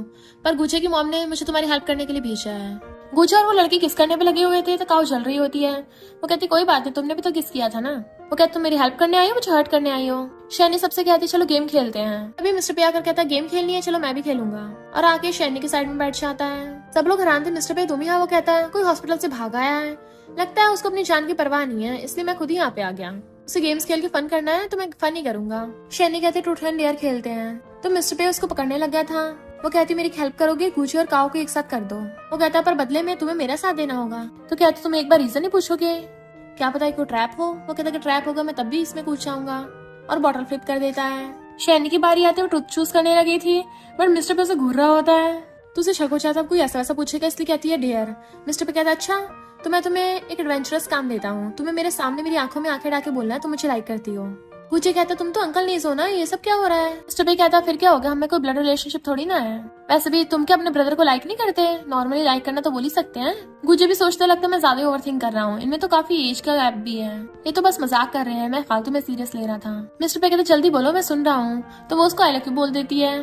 पर गुजे की मॉम ने मुझे तुम्हारी हेल्प करने के लिए भेजा है। गुजर और वो लड़की किस करने पे लगे हुए थे तो काऊ जल रही होती है। वो कहती कोई बात नहीं, तुमने भी तो किस किया था ना। वो कहती तुम मेरी हेल्प करने आई हो, मुझे हर्ट करने आई हो। शैनी सबसे कहती चलो गेम खेलते हैं। अभी मिस्टर पे आकर कहता है गेम खेलनी है, चलो मैं भी खेलूंगा। और आके शैनी के साइड में बैठ जाता है। सब लोग हैरान थे, मिस्टर पे तुम यहाँ। वो कहता है कोई हॉस्पिटल से भाग आया है, लगता है उसको अपनी जान की परवाह नहीं है, इसलिए मैं खुद ही यहाँ पे आ गया। उसे गेम्स खेल के फन करना है तो मैं फन ही करूंगा। शैनी कहते ट्रूथ एंड डेयर खेलते हैं। तो मिस्टर पे उसको पकड़ने लग गया था। वो कहती मेरी हेल्प करोगे, गुची और काओ को एक साथ कर दो। वो कहता पर बदले में तुम्हें मेरा साथ देना होगा। तो कहती तुम एक बार रीजन ही पूछोगे, क्या पता कोई ट्रैप हो। वो कहता कि ट्रैप होगा मैं तब भी इसमें कूद जाऊंगा और बॉटल फ्लिप कर देता है। शैनी की बारी आते वो ट्रुथ चूज करने लगी थी, बट मिस्टर पे उसे घूर रहा होता है। तो उसे शक हो जाता है कोई ऐसा वैसा पूछेगा, इसलिए कहती है डेयर। मिस्टर पे कहता है अच्छा तो मैं तुम्हें एक एडवेंचरस काम देता हूँ, तुम्हें मेरे सामने मेरी आंखों में आंखें डाल के बोलना है तुम मुझे लाइक करती हो। मुझे कहता तुम तो अंकल नहीं हो ना, ये सब क्या हो रहा है। मिस्टर पे कहता फिर क्या हो गया, हमें कोई ब्लड रिलेशनशिप थोड़ी ना है। वैसे भी तुम क्या अपने ब्रदर को लाइक नहीं करते, नॉर्मली लाइक करना तो बोल ही सकते हैं। गुजे भी सोचते लगता मैं ज्यादा ओवरथिंक कर रहा हूँ, इनमें तो काफी एज का गैप भी है, ये तो बस मजाक कर रहे हैं, मैं फालतू में सीरियस ले रहा था। मिस्टर पे कहते जल्दी बोलो मैं सुन रहा हूँ। तो वो उसको आई लव यू बोल देती है,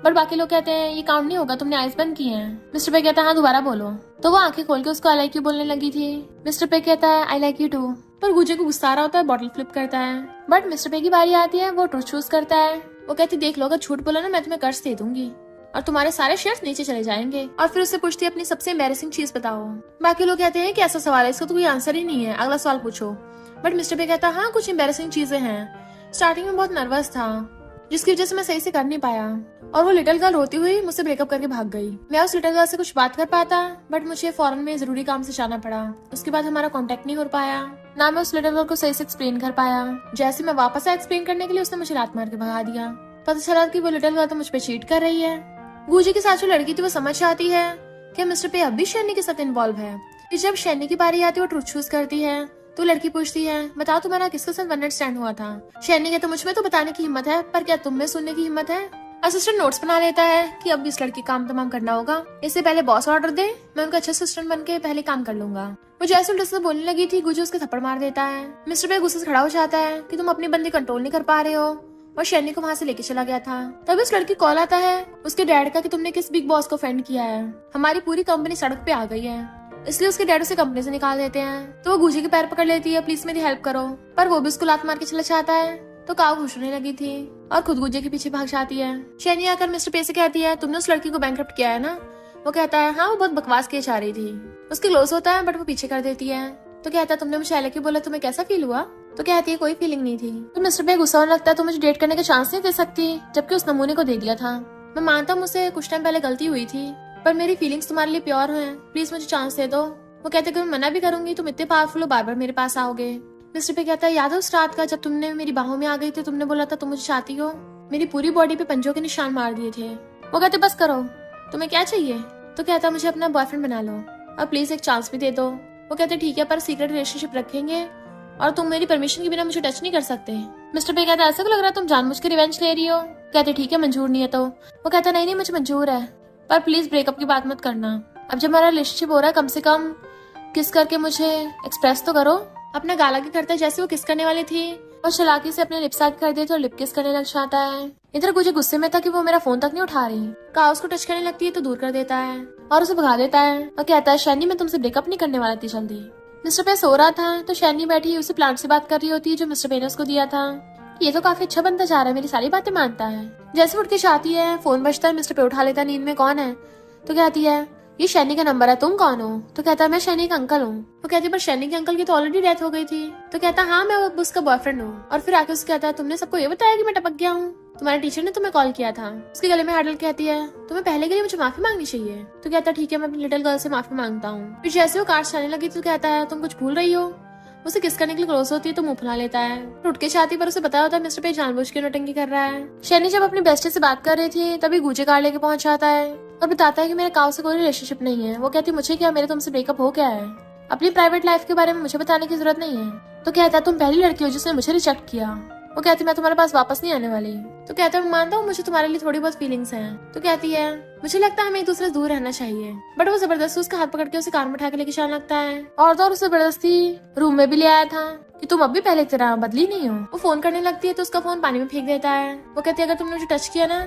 बट बाकी लोग कहते हैं ये काउंट नहीं होगा, तुमने आइज बंद की है। मिस्टर पे कहता है हाँ दोबारा बोलो। तो वो आंखें खोल के उसको आई लाइक यू बोलने लगी थी। मिस्टर पे कहता है आई लाइक यू टू। पर गुजे को गुस्सा आ रहा होता है, बॉटल फ्लिप करता है। बट मिस्टर पे की बारी आती है, वो ट्रूथ चूज करता है। वो कहती देख लो अगर झूठ बोला ना मैं तुम्हें कर्ज दे दूंगी और तुम्हारे सारे शेयर्स नीचे चले जाएंगे। और फिर उससे पूछती है अपनी सबसे एम्बैरेसिंग चीज बताओ। बाकी लोग कहते हैं कि ऐसा सवाल है, इसका तो कोई आंसर ही नहीं है, अगला सवाल पूछो। बट मिस्टर पे कहता है हाँ कुछ एम्बैरेसिंग चीजें हैं, स्टार्टिंग में बहुत नर्वस था जिसकी वजह से मैं सही से कर नहीं पाया और वो लिटिल गर्ल रोती हुई मुझसे ब्रेकअप करके भाग गई। मैं उस लिटिल गर्ल से कुछ बात कर पाता, बट मुझे फॉरेन में जरूरी काम से जाना पड़ा। उसके बाद हमारा कांटेक्ट नहीं हो पाया, ना मैं उस लिटिल गर्ल को सही से एक्सप्लेन कर पाया। जैसे मैं वापस आया एक्सप्लेन करने के लिए उसने मुझे लात मार के भगा दिया। पता चला कि वो लिटिल गर्ल तो मुझ पे चीट कर रही है। गुजी के साथ जो लड़की थी वो समझ आती है कि मिस्टर पे अब भी शैनी के साथ इन्वॉल्व है। फिर जब शैनी की बारी आती है वो ट्रूथ चूज करती है। तो लड़की पूछती है बताओ तुम्हारा किसके साथ वन नाइट स्टैंड हुआ था। शैनी कहता मुझ में तो बताने की हिम्मत है, पर क्या तुम में सुनने की हिम्मत है। असिस्टेंट नोट्स बना लेता है कि अब इस लड़की काम तमाम करना होगा, इससे पहले बॉस ऑर्डर दे, मैं उनका अच्छा असिस्टेंट बन के पहले काम कर लूंगा। वो जैसे उल्टे से बोलने लगी थी, गुजू उसके थप्पड़ मार देता है। मिस्टर पे गुस्से से खड़ा हो जाता है कि तुम अपनी बंदी कंट्रोल नहीं कर पा रहे हो, और शैनी को वहाँ से लेके चला गया था। तब इस लड़की कॉल आता है उसके डैड का कि तुमने किस बिग बॉस को ऑफेंड किया है, हमारी पूरी कंपनी सड़क पे आ गई है, इसलिए उसके डैड उसे कंपनी से निकाल देते हैं। तो वो गुजी के पैर पकड़ लेती है, प्लीज मेरी हेल्प करो, पर वो भी उसको लात मार के चला जाता है। तो काव खुश होने लगी थी और खुद गुजे के पीछे भाग जाती है। शैनी आकर मिस्टर पे से कहती है तुमने उस लड़की को बैंकरप्ट किया है ना। वो कहता है हाँ वो बहुत बकवास किए जा रही थी। उसके क्लोज होता है बट वो पीछे कर देती है। तो कहता है तुमने मुझे आई लव यू बोला, तुम्हें कैसा फील हुआ। तो कहती है कोई फीलिंग नहीं थी। तो मिस्टर पे गुस्सा होने लगता है, तो मुझे डेट करने का चांस नहीं दे सकती, जबकि उस नमूने को दे दिया था। मैं मानता हूँ मुझसे कुछ टाइम पहले गलती हुई थी, पर मेरी फीलिंग्स तुम्हारे लिए प्योर हैं, प्लीज मुझे चांस दे दो। वो कहते कि मैं मना भी करूंगी तुम इतने पावरफुल हो, बार बार मेरे पास आओगे। मिस्टर पे कहता है याद है उस रात का जब तुमने मेरी बाहों में आ गई थी, तुमने बोला था तुम मुझे चाहती हो, मेरी पूरी बॉडी पे पंजों के निशान मार दिए थे। वो कहते बस करो, तुम्हें क्या चाहिए। तो कहता मुझे अपना बॉयफ्रेंड बना लो और प्लीज एक चांस भी दे दो। वो कहते ठीक है पर सीक्रेट रिलेशनशिप रखेंगे और तुम मेरी परमिशन के बिना मुझे टच नहीं कर सकते। मिस्टर पे कहता ऐसा क्यों लग रहा है तुम जानबूझ के रिवेंज ले रही हो। कहते ठीक है मंजूर नहीं है तो। वो कहता नहीं नहीं मुझे मंजूर है, पर प्लीज ब्रेकअप की बात मत करना, अब जब हमारा रिलेशनशिप हो रहा है कम से कम किस करके मुझे एक्सप्रेस तो करो। अपना गाला की करता है जैसे वो किस करने वाली थी और चलाकी से अपने लिप्स आगे कर देते और लिप किस करने लग जाता है। इधर मुझे गुस्से में था कि वो मेरा फोन तक नहीं उठा रही। का उसको टच करने लगती है तो दूर कर देता है और उसे भगा देता है और कहता है शैनी मैं तुमसे ब्रेकअप नहीं करने वाला थी जल्दी। मिस्टर पे सो रहा था तो शैनी बैठी उसे प्लांट से बात कर रही होती है जो मिस्टर पे ने उसको दिया था। ये तो काफी अच्छा बनता जा रहा है, मेरी सारी बातें मानता है। जैसे उठ के चाहती है फोन बजता है, मिस्टर पे उठा लेता है, नींद में कौन है। तो कहती है ये शैनी का नंबर है, तुम कौन हो। तो कहता है मैं शैनी का अंकल हूँ। वो कहती है पर शैनी के अंकल की तो ऑलरेडी डेथ हो गई थी। तो कहता हाँ मैं उसका बॉयफ्रेंड हूँ। और फिर आके उससे कहता है तुमने सबको ये बताया कि मैं टपक गया हूँ, तुम्हारे टीचर ने तुम्हें कॉल किया था। उसके गले में हाथ डाल कहती है तुम्हें पहले के लिए मुझे माफी मांगनी चाहिए। तो कहता ठीक है मैं अपनी लिटिल गर्ल से माफी मांगता हूँ। फिर जैसे वो कार चलाने लगी तो कहता है तुम कुछ भूल रही हो। उसे किस करने के लिए क्लोज होती है तो मुंह फुला लेता है। उठ के छाती पर उसे पता होता है मिस्टर पे जानबूझ के नौटंकी कर रहा है। शैनी जब अपनी बेस्टी से बात कर रही थी तभी गुजे कार लेके पहुंच जाता है और बताता है कि मेरे काव से कोई रिलेशनशिप नहीं है। वो कहती मुझे क्या, मेरे तुमसे ब्रेकअप हो गया है, अपनी प्राइवेट लाइफ के बारे में मुझे बताने की जरूरत नहीं है। तो कहता तुम पहली लड़की हो जिसने मुझे रिजेक्ट किया। वो कहती मैं तुम्हारे पास वापस नहीं आने वाली। तो कहता मैं मानता हूँ मुझे तुम्हारे लिए थोड़ी बहुत फीलिंग्स हैं। तो कहती है मुझे लगता है हमें एक दूसरे से दूर रहना चाहिए। बट वो जबरदस्ती उसका हाथ पकड़ के उसे कार में उठा के लेके जाने लगता है और तो और उसे जबरदस्ती रूम में भी ले आया था कि तुम अब भी पहले की तरह बदली नहीं हो। वो फोन करने लगती है तो उसका फोन पानी में फेंक देता है। वो कहती है अगर तुमने मुझे टच किया ना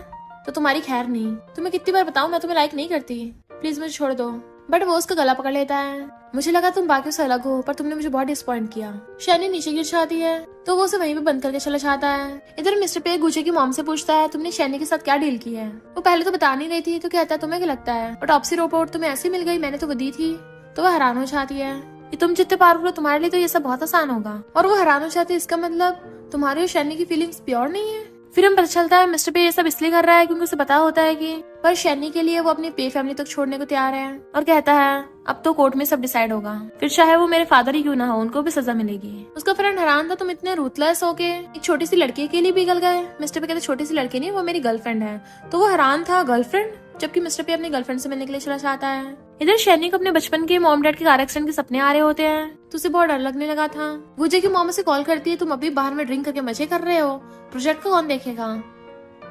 तो तुम्हारी खैर नहीं। तुम्हें कितनी बार बताऊं मैं तुम्हें लाइक नहीं करती, प्लीज मुझे छोड़ दो। बट वो उसका गला पकड़ लेता है। मुझे लगा तुम बाकियों से अलग हो, पर तुमने मुझे बहुत डिसअपॉइंट किया। शैनी नीचे गिर जाती है तो वो उसे वहीं पे बंद करके चला जाता है। इधर मिस्टर पे गुचे की मॉम से पूछता है तुमने शैनी के साथ क्या डील की है। वो पहले तो बता नहीं रही थी, तो कहता है तुम्हें क्या लगता है ऑटोप्सी रिपोर्ट तुम्हें ऐसी मिल गई, मैंने तो वो दी थी। तो वो हैरान हो जाती है कि तुम जितने पावरफुल हो तुम्हारे लिए तो ये सब बहुत आसान होगा। और वो हैरान हो जाती है, इसका मतलब तुम्हारी और शैनी की फीलिंग्स प्योर नहीं है। फिर हम पता चलता है मिस्टर पे ये सब इसलिए कर रहा है क्योंकि उसे पता होता है कि पर शैनी के लिए वो अपनी पे फैमिली तक छोड़ने को तैयार है। और कहता है अब तो कोर्ट में सब डिसाइड होगा, फिर चाहे वो मेरे फादर ही क्यों ना हो, उनको भी सजा मिलेगी। उसका फ्रेंड हैरान था, तुम इतने रूथलेस हो के एक छोटी सी लड़की के लिए पिघल गए। मिस्टर पे कहते छोटी सी लड़की नहीं, वो मेरी गर्लफ्रेंड है। तो वो हैरान था, गर्लफ्रेंड, जबकि मिस्टर पे अपनी गर्लफ्रेंड से मिलने के लिए चला जाता है। इधर शैनी को अपने बचपन के मॉम डैड के कार एक्सीडेंट के सपने आ रहे होते हैं, तो उसे बहुत डर लगने लगा था। गुजे की मॉम उसे कॉल करती है, तुम अभी बाहर में ड्रिंक करके मजे कर रहे हो, प्रोजेक्ट को कौन देखेगा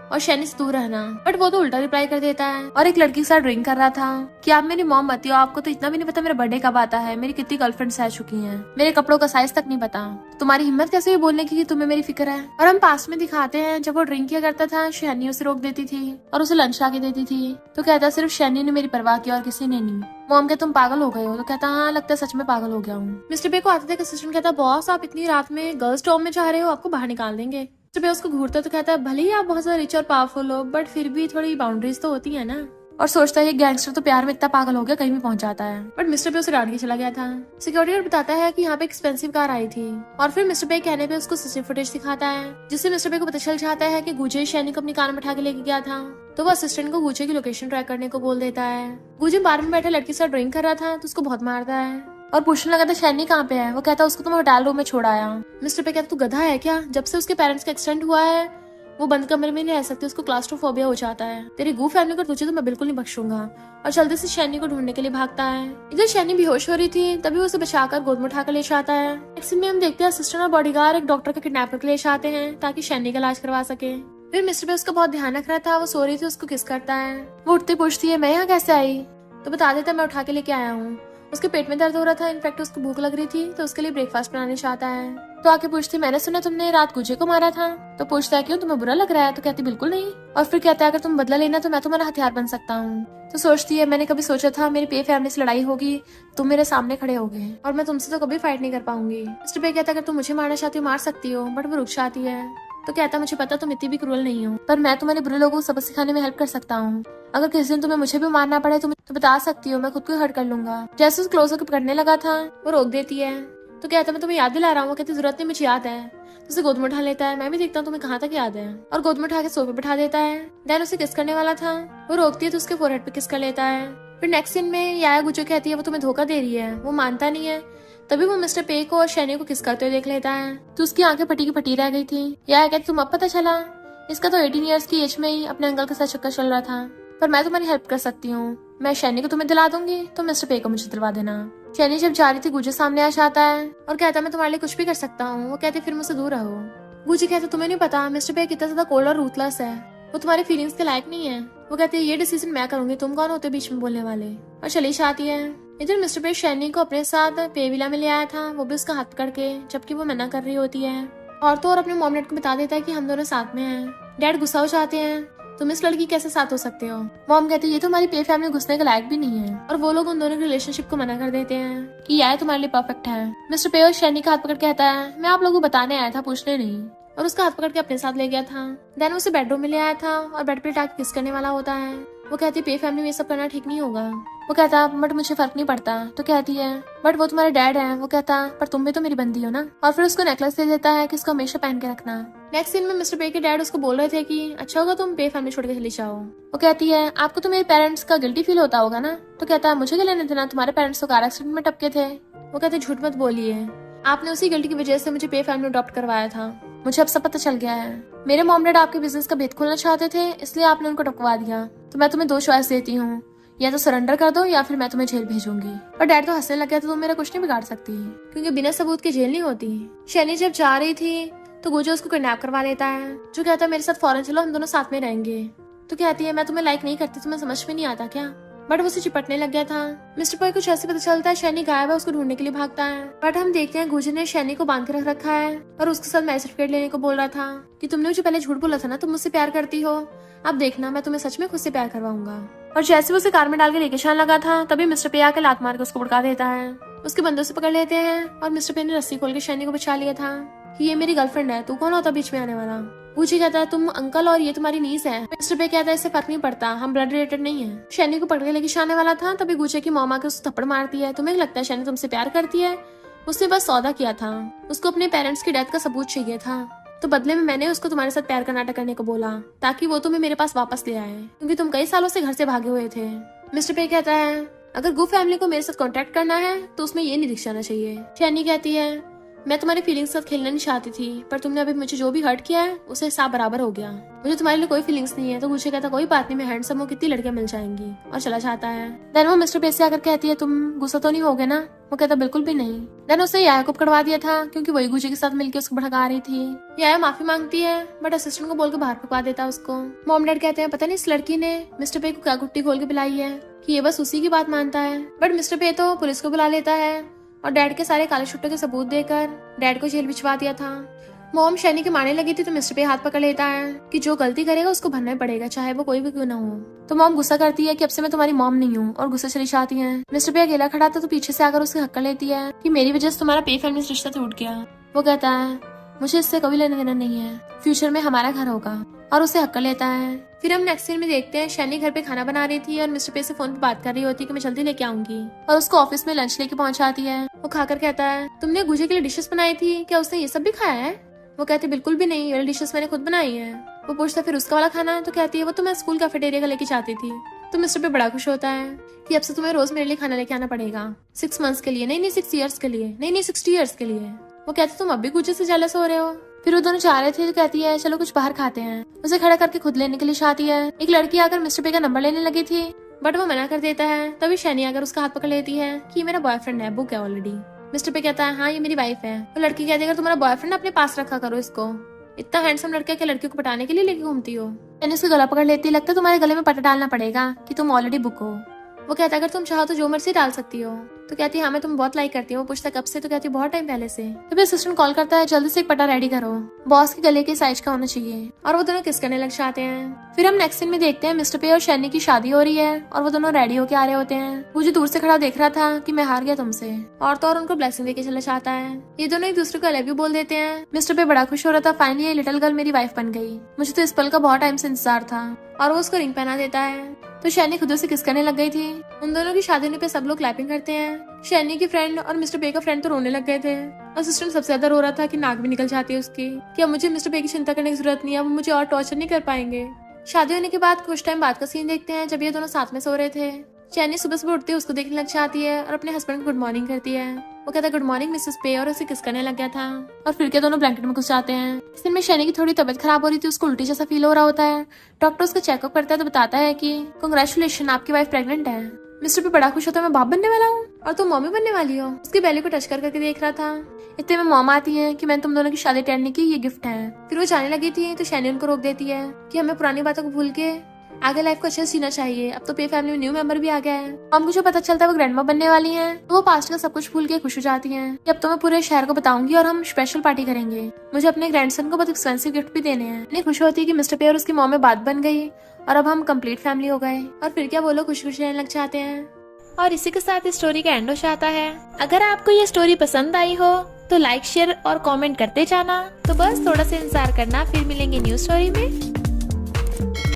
और शैनी से दूर रहना। बट वो तो उल्टा रिप्लाई कर देता है और एक लड़की के साथ ड्रिंक कर रहा था कि आप मेरी मॉम मत हो, आपको तो इतना भी नहीं पता मेरा बर्थडे कब आता है, मेरी कितनी गर्लफ्रेंड्स रह चुकी हैं, मेरे कपड़ों का साइज तक नहीं पता, तुम्हारी हिम्मत कैसे हुई बोलने की कि तुम्हें मेरी फिक्र है। और हम पास में दिखाते हैं जब वो ड्रिंक किया करता था, शैनी उसे रोक देती थी और उसे लंच ला के देती थी। तो कहता सिर्फ शैनी ने मेरी परवाह की और किसी ने नहीं। मॉम के तुम पागल हो गए हो। तो कहता हाँ लगता है सच में पागल हो गया हूँ। मिस्टर पे को आते थे असिस्टेंट कहता बॉस आप इतनी रात में गर्ल्स टॉम में जा रहे हो, आपको बाहर निकाल देंगे। जब उसको घूरता तो कहता है भले ही आप बहुत ज्यादा रिच और पावरफुल हो, बट फिर भी थोड़ी बाउंड्रीज तो होती है ना। और सोचता है ये गैंगस्टर तो प्यार में इतना पागल हो गया कहीं भी पहुंच जाता है। बट मिस्टर पे उसे डांट के चला गया था। सिक्योरिटी गार्ड बताता है कि यहाँ पे एक्सपेंसिव कार आई थी और फिर मिस्टर पे कहने पे उसको सीसीटीवी फुटेज दिखाता है, जिससे मिस्टर पे को पता चल जाता है कि गुजे शैनी को अपनी कार में उठा के लेके गया था। तो वो असिस्टेंट को गुजे की लोकेशन ट्रैक करने को बोल देता है। गुजे बार में बैठे लड़की के साथ ड्रिंक कर रहा था तो उसको बहुत मारता है और पूछने लगा था शैनी कहाँ पे है। वो कहता उसको तो मैं होटल रूम में छोड़ आया। मिस्टर पे कहता तू गधा है क्या, जब से उसके पेरेंट्स का एक्सीडेंट हुआ है वो बंद कमरे में नहीं रह सकती, उसको क्लास्ट्रोफोबिया हो जाता है। तेरी गू फैमिली को तुझे तो मैं बिल्कुल नहीं बख्शूंगा। और जल्दी से शैनी को ढूंढने के लिए भागता है। इधर शैनी बेहोश हो रही थी, तभी उसे बचाकर गोद में उठाकर ले जाता है। नेक्स्ट में हम देखते हैं असिस्टेंट और बॉडीगार्ड एक डॉक्टर का किडनैप करके ले जाते हैं ताकि शैनी का इलाज करवा सके। फिर मिस्टर पे उसका बहुत ध्यान रख रहा था, वो सो रही थी, उसको किस करता है। वो उठते पूछती है मैं यहाँ कैसे आई, तो बता देता मैं उठा के लेके आया हूँ। उसके पेट में दर्द हो रहा था, इनफैक्ट उसको भूख लग रही थी, तो उसके लिए ब्रेकफास्ट बनाने चाहता है। तो आके पूछती मैंने सुना तुमने रात गुजे को मारा था। तो पूछता है क्यों तुम्हें बुरा लग रहा है। तो कहती बिल्कुल नहीं। और फिर कहता है अगर तुम बदला लेना तो मैं तुम्हारा हथियार बन सकता हूँ। तो सोचती है मैंने कभी सोचा था मेरी पे फैमिली से लड़ाई होगी, तुम मेरे सामने खड़े होगे और मैं तुमसे तो कभी फाइट नहीं कर पाऊंगी। मिस्टर पे कहता अगर तुम मुझे मारना चाहती हो मार सकती हो, बट वो रुक जाती है। तो कहता मुझे पता तुम इतनी भी क्रूअल नहीं हो, पर मैं तुम्हारे बुरे लोगों को सबक सिखाने में हेल्प कर सकता हूँ। अगर किसी दिन तुम्हें मुझे भी मारना पड़े तो बता सकती हो, मैं खुद को हर्ट कर लूंगा। जैसे उस क्लोज होकर पकड़ने लगा था वो रोक देती है। तो कहता मैं तुम्हें याद दिला रहा हूँ। कहती जरूरत नहीं मुझे याद है। तो उसे गोद में उठा लेता है, मैं भी देखता हूँ तुम्हें कहाँ तक याद है, और गोद में उठा के सोफे बिठा देता है। देन उसे किस करने वाला था, वो रोकती है तो उसके फोरहेड पे किस कर लेता है। फिर नेक्स्ट सीन में याया गुजो कहती है वो तुम्हें धोखा दे रही है, वो मानता नहीं है। तभी वो मिस्टर पे को और शैनी को किस करते हुए देख लेता है, तो उसकी आंखें फटी की फटी रह गई थी। याया कहती तुम अब पता चला, इसका तो 18 ईयर्स की एज में ही अपने अंकल के साथ चक्कर चल रहा था, पर मैं तुम्हारी हेल्प कर सकती हूँ। मैं शैनी को तुम्हें दिला दूंगी, तो मिस्टर पे को मुझे दिलवा देना। शैनी जब जा रही थी गुजे सामने आ जाता है और कहता मैं तुम्हारे लिए कुछ भी कर सकता हूँ। वो कहती फिर मुझसे दूर रहो। गुजे कहता तुम्हें नहीं पता मिस्टर पे कितना ज्यादा कोल्ड और रूथलेस है, वो तुम्हारी फीलिंग्स के लायक नहीं है। वो कहती है ये डिसीजन मैं करूंगी, तुम कौन होते बीच में बोलने वाले, और चली जाती है। इधर मिस्टर पे शैनी को अपने साथ पे विला में ले आया था, वो भी उसका हाथ पकड़ के, जबकि वो मना कर रही होती है। और तो और अपने मॉम डैड को बता देता है कि हम दोनों साथ में हैं। डैड गुस्सा हो जाते हैं, तुम इस लड़की कैसे साथ हो सकते हो। मॉम कहती है ये तो हमारी पे फैमिली घुसने के लायक भी नहीं है, और वो लोग उन दोनों के रिलेशनशिप को मना कर देते हैं कि यह तुम्हारे लिए परफेक्ट है। मिस्टर पे और शैनी का हाथ पकड़ कहता है मैं आप लोगों को बताने आया था, पूछने नहीं, और उसका हाथ पकड़ के अपने साथ ले गया था। देन उसे बेडरूम में ले आया था और बेड पे टाक किस करने वाला होता है। वो कहती पे फैमिली में ये सब करना ठीक नहीं होगा। वो कहता बट मुझे फर्क नहीं पड़ता। तो कहती है बट वो तुम्हारे डैड हैं। वो कहता पर तुम भी तो मेरी बंदी हो ना, और फिर उसको नेकलेस दे देता है कि इसको हमेशा पहन के रखना। नेक्स्ट सीन में मिस्टर पे के डैड उसको बोल रहे थे कि अच्छा होगा तुम पे फैमिली छोड़ के चली जाओ। वो कहती है आपको तो मेरे पेरेंट्स का गिल्टी फील होता होगा ना। तो कहता है मुझे क्या लेने देना, तुम्हारे पेरेंट्स तो कार एक्सीडेंट में टपके थे। वो कहते झूठ मत बोलिए, आपने उसी गिल्टी की वजह से मुझे पे फैमिली अडॉप्ट करवाया था। मुझे अब सब पता चल गया है, मेरे मॉम डैड आपके बिजनेस का भेद खोलना चाहते थे, इसलिए आपने उनको टपकवा दिया। तो मैं तुम्हें 2 चॉइस देती हूँ, या तो सरेंडर कर दो या फिर मैं तुम्हें जेल भेजूंगी। और डैड तो हंसने लग गया तो तुम मेरा कुछ नहीं बिगाड़ सकती, क्योंकि बिना सबूत के जेल नहीं होती। शैनी जब जा रही थी तो गुजो उसको किडनैप करवा लेता है, जो कहता है मेरे साथ फॉरेन चलो, हम दोनों साथ में रहेंगे। तो कहती है मैं तुम्हें लाइक नहीं करती, तुम्हें समझ में नहीं आता क्या। बट वो उसे चिपटने लग गया था। मिस्टर पॉय कुछ ऐसे पता चलता है शैनी गायब है, उसको ढूंढने के लिए भागता है। बट हम देखते हैं गुजर ने शैनी को बांध के रख रखा है और उसके साथ मैरिज सर्टिफिकेट लेने को बोल रहा था कि तुमने मुझे पहले झूठ बोला था ना, तुम मुझसे प्यार करती हो, अब देखना मैं तुम्हें सच में खुद से प्यार करवाऊंगा। और जैसे वो उसे कार में डाल के लेके जाने लगा था तभी मिस्टर पे आके लात मार के उसको भड़का देता है। उसके बंदों से पकड़ लेते हैं और मिस्टर पे ने रस्सी खोल के शैनी को बचा लिया था कि ये मेरी गर्लफ्रेंड है, तू कौन होता बीच में आने वाला। पूछी कहता है तुम अंकल और ये तुम्हारी नीस है। मिस्टर पे कहता है इससे फर्क नहीं पड़ता, हम ब्लड रिलेटेड नहीं है। शैनी को पकड़ के लेके जाने वाला था तभी गुचे की मॉम आके उसको थप्पड़ मारती है। तुम्हें लगता है शैनी तुमसे प्यार करती है? उसने बस सौदा किया था, उसको अपने पेरेंट्स की डेथ का सबूत चाहिए था, तो बदले में मैंने उसको तुम्हारे साथ प्यार का नाटक करने को बोला ताकि वो तुम्हें मेरे पास वापस ले आए, क्योंकि तुम कई सालों से घर से भागे हुए थे। मिस्टर पे कहता है अगर गु फैमिली को मेरे साथ कांटेक्ट करना है तो उसमें ये नहीं दिख जाना चाहिए। शैनी कहती है मैं तुम्हारी फीलिंग्स के साथ खेलना नहीं चाहती थी, पर तुमने अभी मुझे जो भी हर्ट किया है उससे हिसाब बराबर हो गया। मुझे तुम्हारे लिए कोई फीलिंग्स नहीं है। तो गुच्छे कहता कोई बात नहीं, मैं हैंडसम हूँ, कितनी लड़कियां मिल जाएंगी, और चला जाता है। देन वो मिस्टर पे से आकर कहती है तुम गुस्सा तो नहीं होगे ना? वो कहता बिल्कुल भी नहीं। देन उसने याया को पकड़वा दिया था क्योंकि वही गुच्छे के साथ मिलकर उसको भड़का रही थी। याया माफी मांगती है बट असिस्टेंट को बोल के बाहर फेंकवा देता उसको। मॉम डैड कहते हैं पता नहीं इस लड़की ने मिस्टर पे को क्या गुट्टी खोल के पिलाई है कि ये बस उसी की बात मानता है। बट मिस्टर पे तो पुलिस को बुला लेता है और डैड के सारे काले छुट्टों के सबूत देकर डैड को जेल भिजवा दिया था। मॉम शैनी के मारने लगी थी तो मिस्टर पे हाथ पकड़ लेता है कि जो गलती करेगा उसको भरना ही पड़ेगा, चाहे वो कोई भी क्यों ना हो। तो मॉम गुस्सा करती है कि अब से मैं तुम्हारी मॉम नहीं हूँ और गुस्सा चली जाती है। मिस्टर पे अकेला खड़ा था तो पीछे से आकर उसकी हक्का लेती है कि मेरी वजह से तुम्हारा पे फैमिली रिश्ता टूट गया। वो कहता है मुझे इससे कभी लेना देना नहीं है, फ्यूचर में हमारा घर होगा, और उसे हक्का लेता है। फिर हम नेक्स्ट सीन में देखते हैं शैनी घर पे खाना बना रही थी और मिस्टर पे से फोन पे बात कर रही होती है कि मैं जल्दी लेके आऊंगी, और उसको ऑफिस में लंच लेके पहुंचाती है। वो खाकर कहता है तुमने गुजे के लिए डिशेस बनाई थी, क्या उसने ये सब भी खाया है? वो कहती बिल्कुल भी नहीं, ये डिशेस मैंने खुद बनाई है। वो पूछता फिर उसका वाला खाना? तो कहती है वो तो मैं स्कूल कैफेटेरिया का लेके जाती थी। तो मिस्टर पे बड़ा खुश होता है कि अब से तुम्हें रोज मेरे लिए खाना लेके आना पड़ेगा, 6 मंथ्स के लिए नहीं 6 ईयर्स के लिए, नहीं 60 ईयर्स के लिए। वो कहते तुम अब भी गुजे से जेलस हो रहे हो। फिर वो दोनों जा रहे थे तो कहती है चलो कुछ बाहर खाते हैं। उसे खड़ा करके खुद लेने के लिए चाहती है। एक लड़की आकर मिस्टर पे का नंबर लेने लगी थी बट वो मना कर देता है। तभी शैनी आकर उसका हाथ पकड़ लेती है कि मेरा बॉयफ्रेंड है, बुक है ऑलरेडी। मिस्टर पे कहता है हाँ ये मेरी वाइफ है। वो लड़की कहती है अगर तुम्हारा बॉयफ्रेंड अपने पास रखा करो इसको, इतना हैंडसम लड़का क्या लड़कियों को पटाने के लिए लेके घूमती हो। शैनी उसका गला पकड़ लेती है, लगता है तुम्हारे गले में पटा डालना पड़ेगा कि तुम ऑलरेडी बुक हो। वो कहता है अगर तुम चाहो तो जो मर्जी डाल सकती हो। तो कहती है हाँ मैं तुम बहुत लाइक करती हूँ। वो पूछता कब से? तो कहती है बहुत टाइम पहले से। तभी असिस्टेंट कॉल करता है जल्दी से एक पटा रेडी करो, बॉस के गले के साइज का होना चाहिए, और वो दोनों किस करने लग जाते हैं। फिर हम नेक्स्ट सीन में देखते हैं मिस्टर पे और शैनी की शादी हो रही है और वो दोनों रेडी होके आ रहे होते हैं। मुझे दूर से खड़ा देख रहा था कि मैं हार गया तुमसे, और तो और उनको ब्लेसिंग देके चला जाता है। ये दोनों एक दूसरे को आई लव यू बोल देते हैं। मिस्टर पे बड़ा खुश हो रहा था, फाइनली ये लिटिल गर्ल मेरी वाइफ बन गई। मुझे तो इस पल का बहुत टाइम से इंतजार था, और वो उसको रिंग पहना देता है। तो शैनी खुद से किस करने लग गई थी। उन दोनों की शादी होने पे सब लोग क्लैपिंग करते हैं। शैनी की फ्रेंड और मिस्टर पे का फ्रेंड तो रोने लग गए थे। असिस्टेंट सबसे ज्यादा रो रहा था कि नाक भी निकल जाती है उसकी, कि अब मुझे मिस्टर पे की चिंता करने की जरूरत नहीं है, अब मुझे और टॉर्चर नहीं कर पाएंगे। शादी होने के बाद कुछ टाइम बाद का सीन देखते हैं जब ये दोनों साथ में सो रहे थे। शैनी सुबह सुबह उठती है, उसको देखने लग जाती है और अपने हस्बैंड को गुड मॉर्निंग करती है। वो कहता है गुड मॉर्निंग मिसेस पे, और उसे किस करने लग गया था, और फिर के दोनों ब्लैंकेट में घुस जाते हैं। इस दिन में शैनी की थोड़ी तबीयत खराब हो रही थी, उसको उल्टी जैसा फील हो रहा होता है। डॉक्टर उसका चेकअप करता है तो बताता है कि कांग्रेचुलेशन आपकी वाइफ प्रेग्नेंट है। मिस्टर पे बड़ा खुश होता है मैं बाप बनने वाला हूँ और तुम मम्मी बनने वाली हो। उसकी बेली को टच कर करके देख रहा था। इतने में मॉम आती है कि मैंने तुम दोनों की शादी अटेंड की, ये गिफ्ट है। फिर वो जाने लगी थी तो शैनी उनको रोक देती है कि हमें पुरानी बातों को भूल के आगे लाइफ को अच्छे से जीना चाहिए। अब तो पे फैमिली में न्यू मेंबर भी आ गया है। मॉम को जो पता चलता है वो ग्रैंडमा बनने वाली हैं, तो वो पास्ट का सब कुछ भूल के खुश हो जाती हैं कि अब तो मैं पूरे शहर को बताऊंगी और हम स्पेशल पार्टी करेंगे। मुझे अपने ग्रैंडसन को बहुत एक्सपेंसिव गिफ्ट भी देने हैं। इतनी खुश होती है कि मिस्टर पे और उसकी मॉम में बात बन गई और अब हम कंप्लीट फैमिली हो गए। और फिर क्या वो लोग खुश खुश रहने लग जाते हैं। और इसी के साथ इस स्टोरी का एंड हो जाता है। अगर आपको ये स्टोरी पसंद आई हो तो लाइक शेयर और कमेंट करते जाना। तो बस थोड़ा सा इंतजार करना, फिर मिलेंगे न्यू स्टोरी में।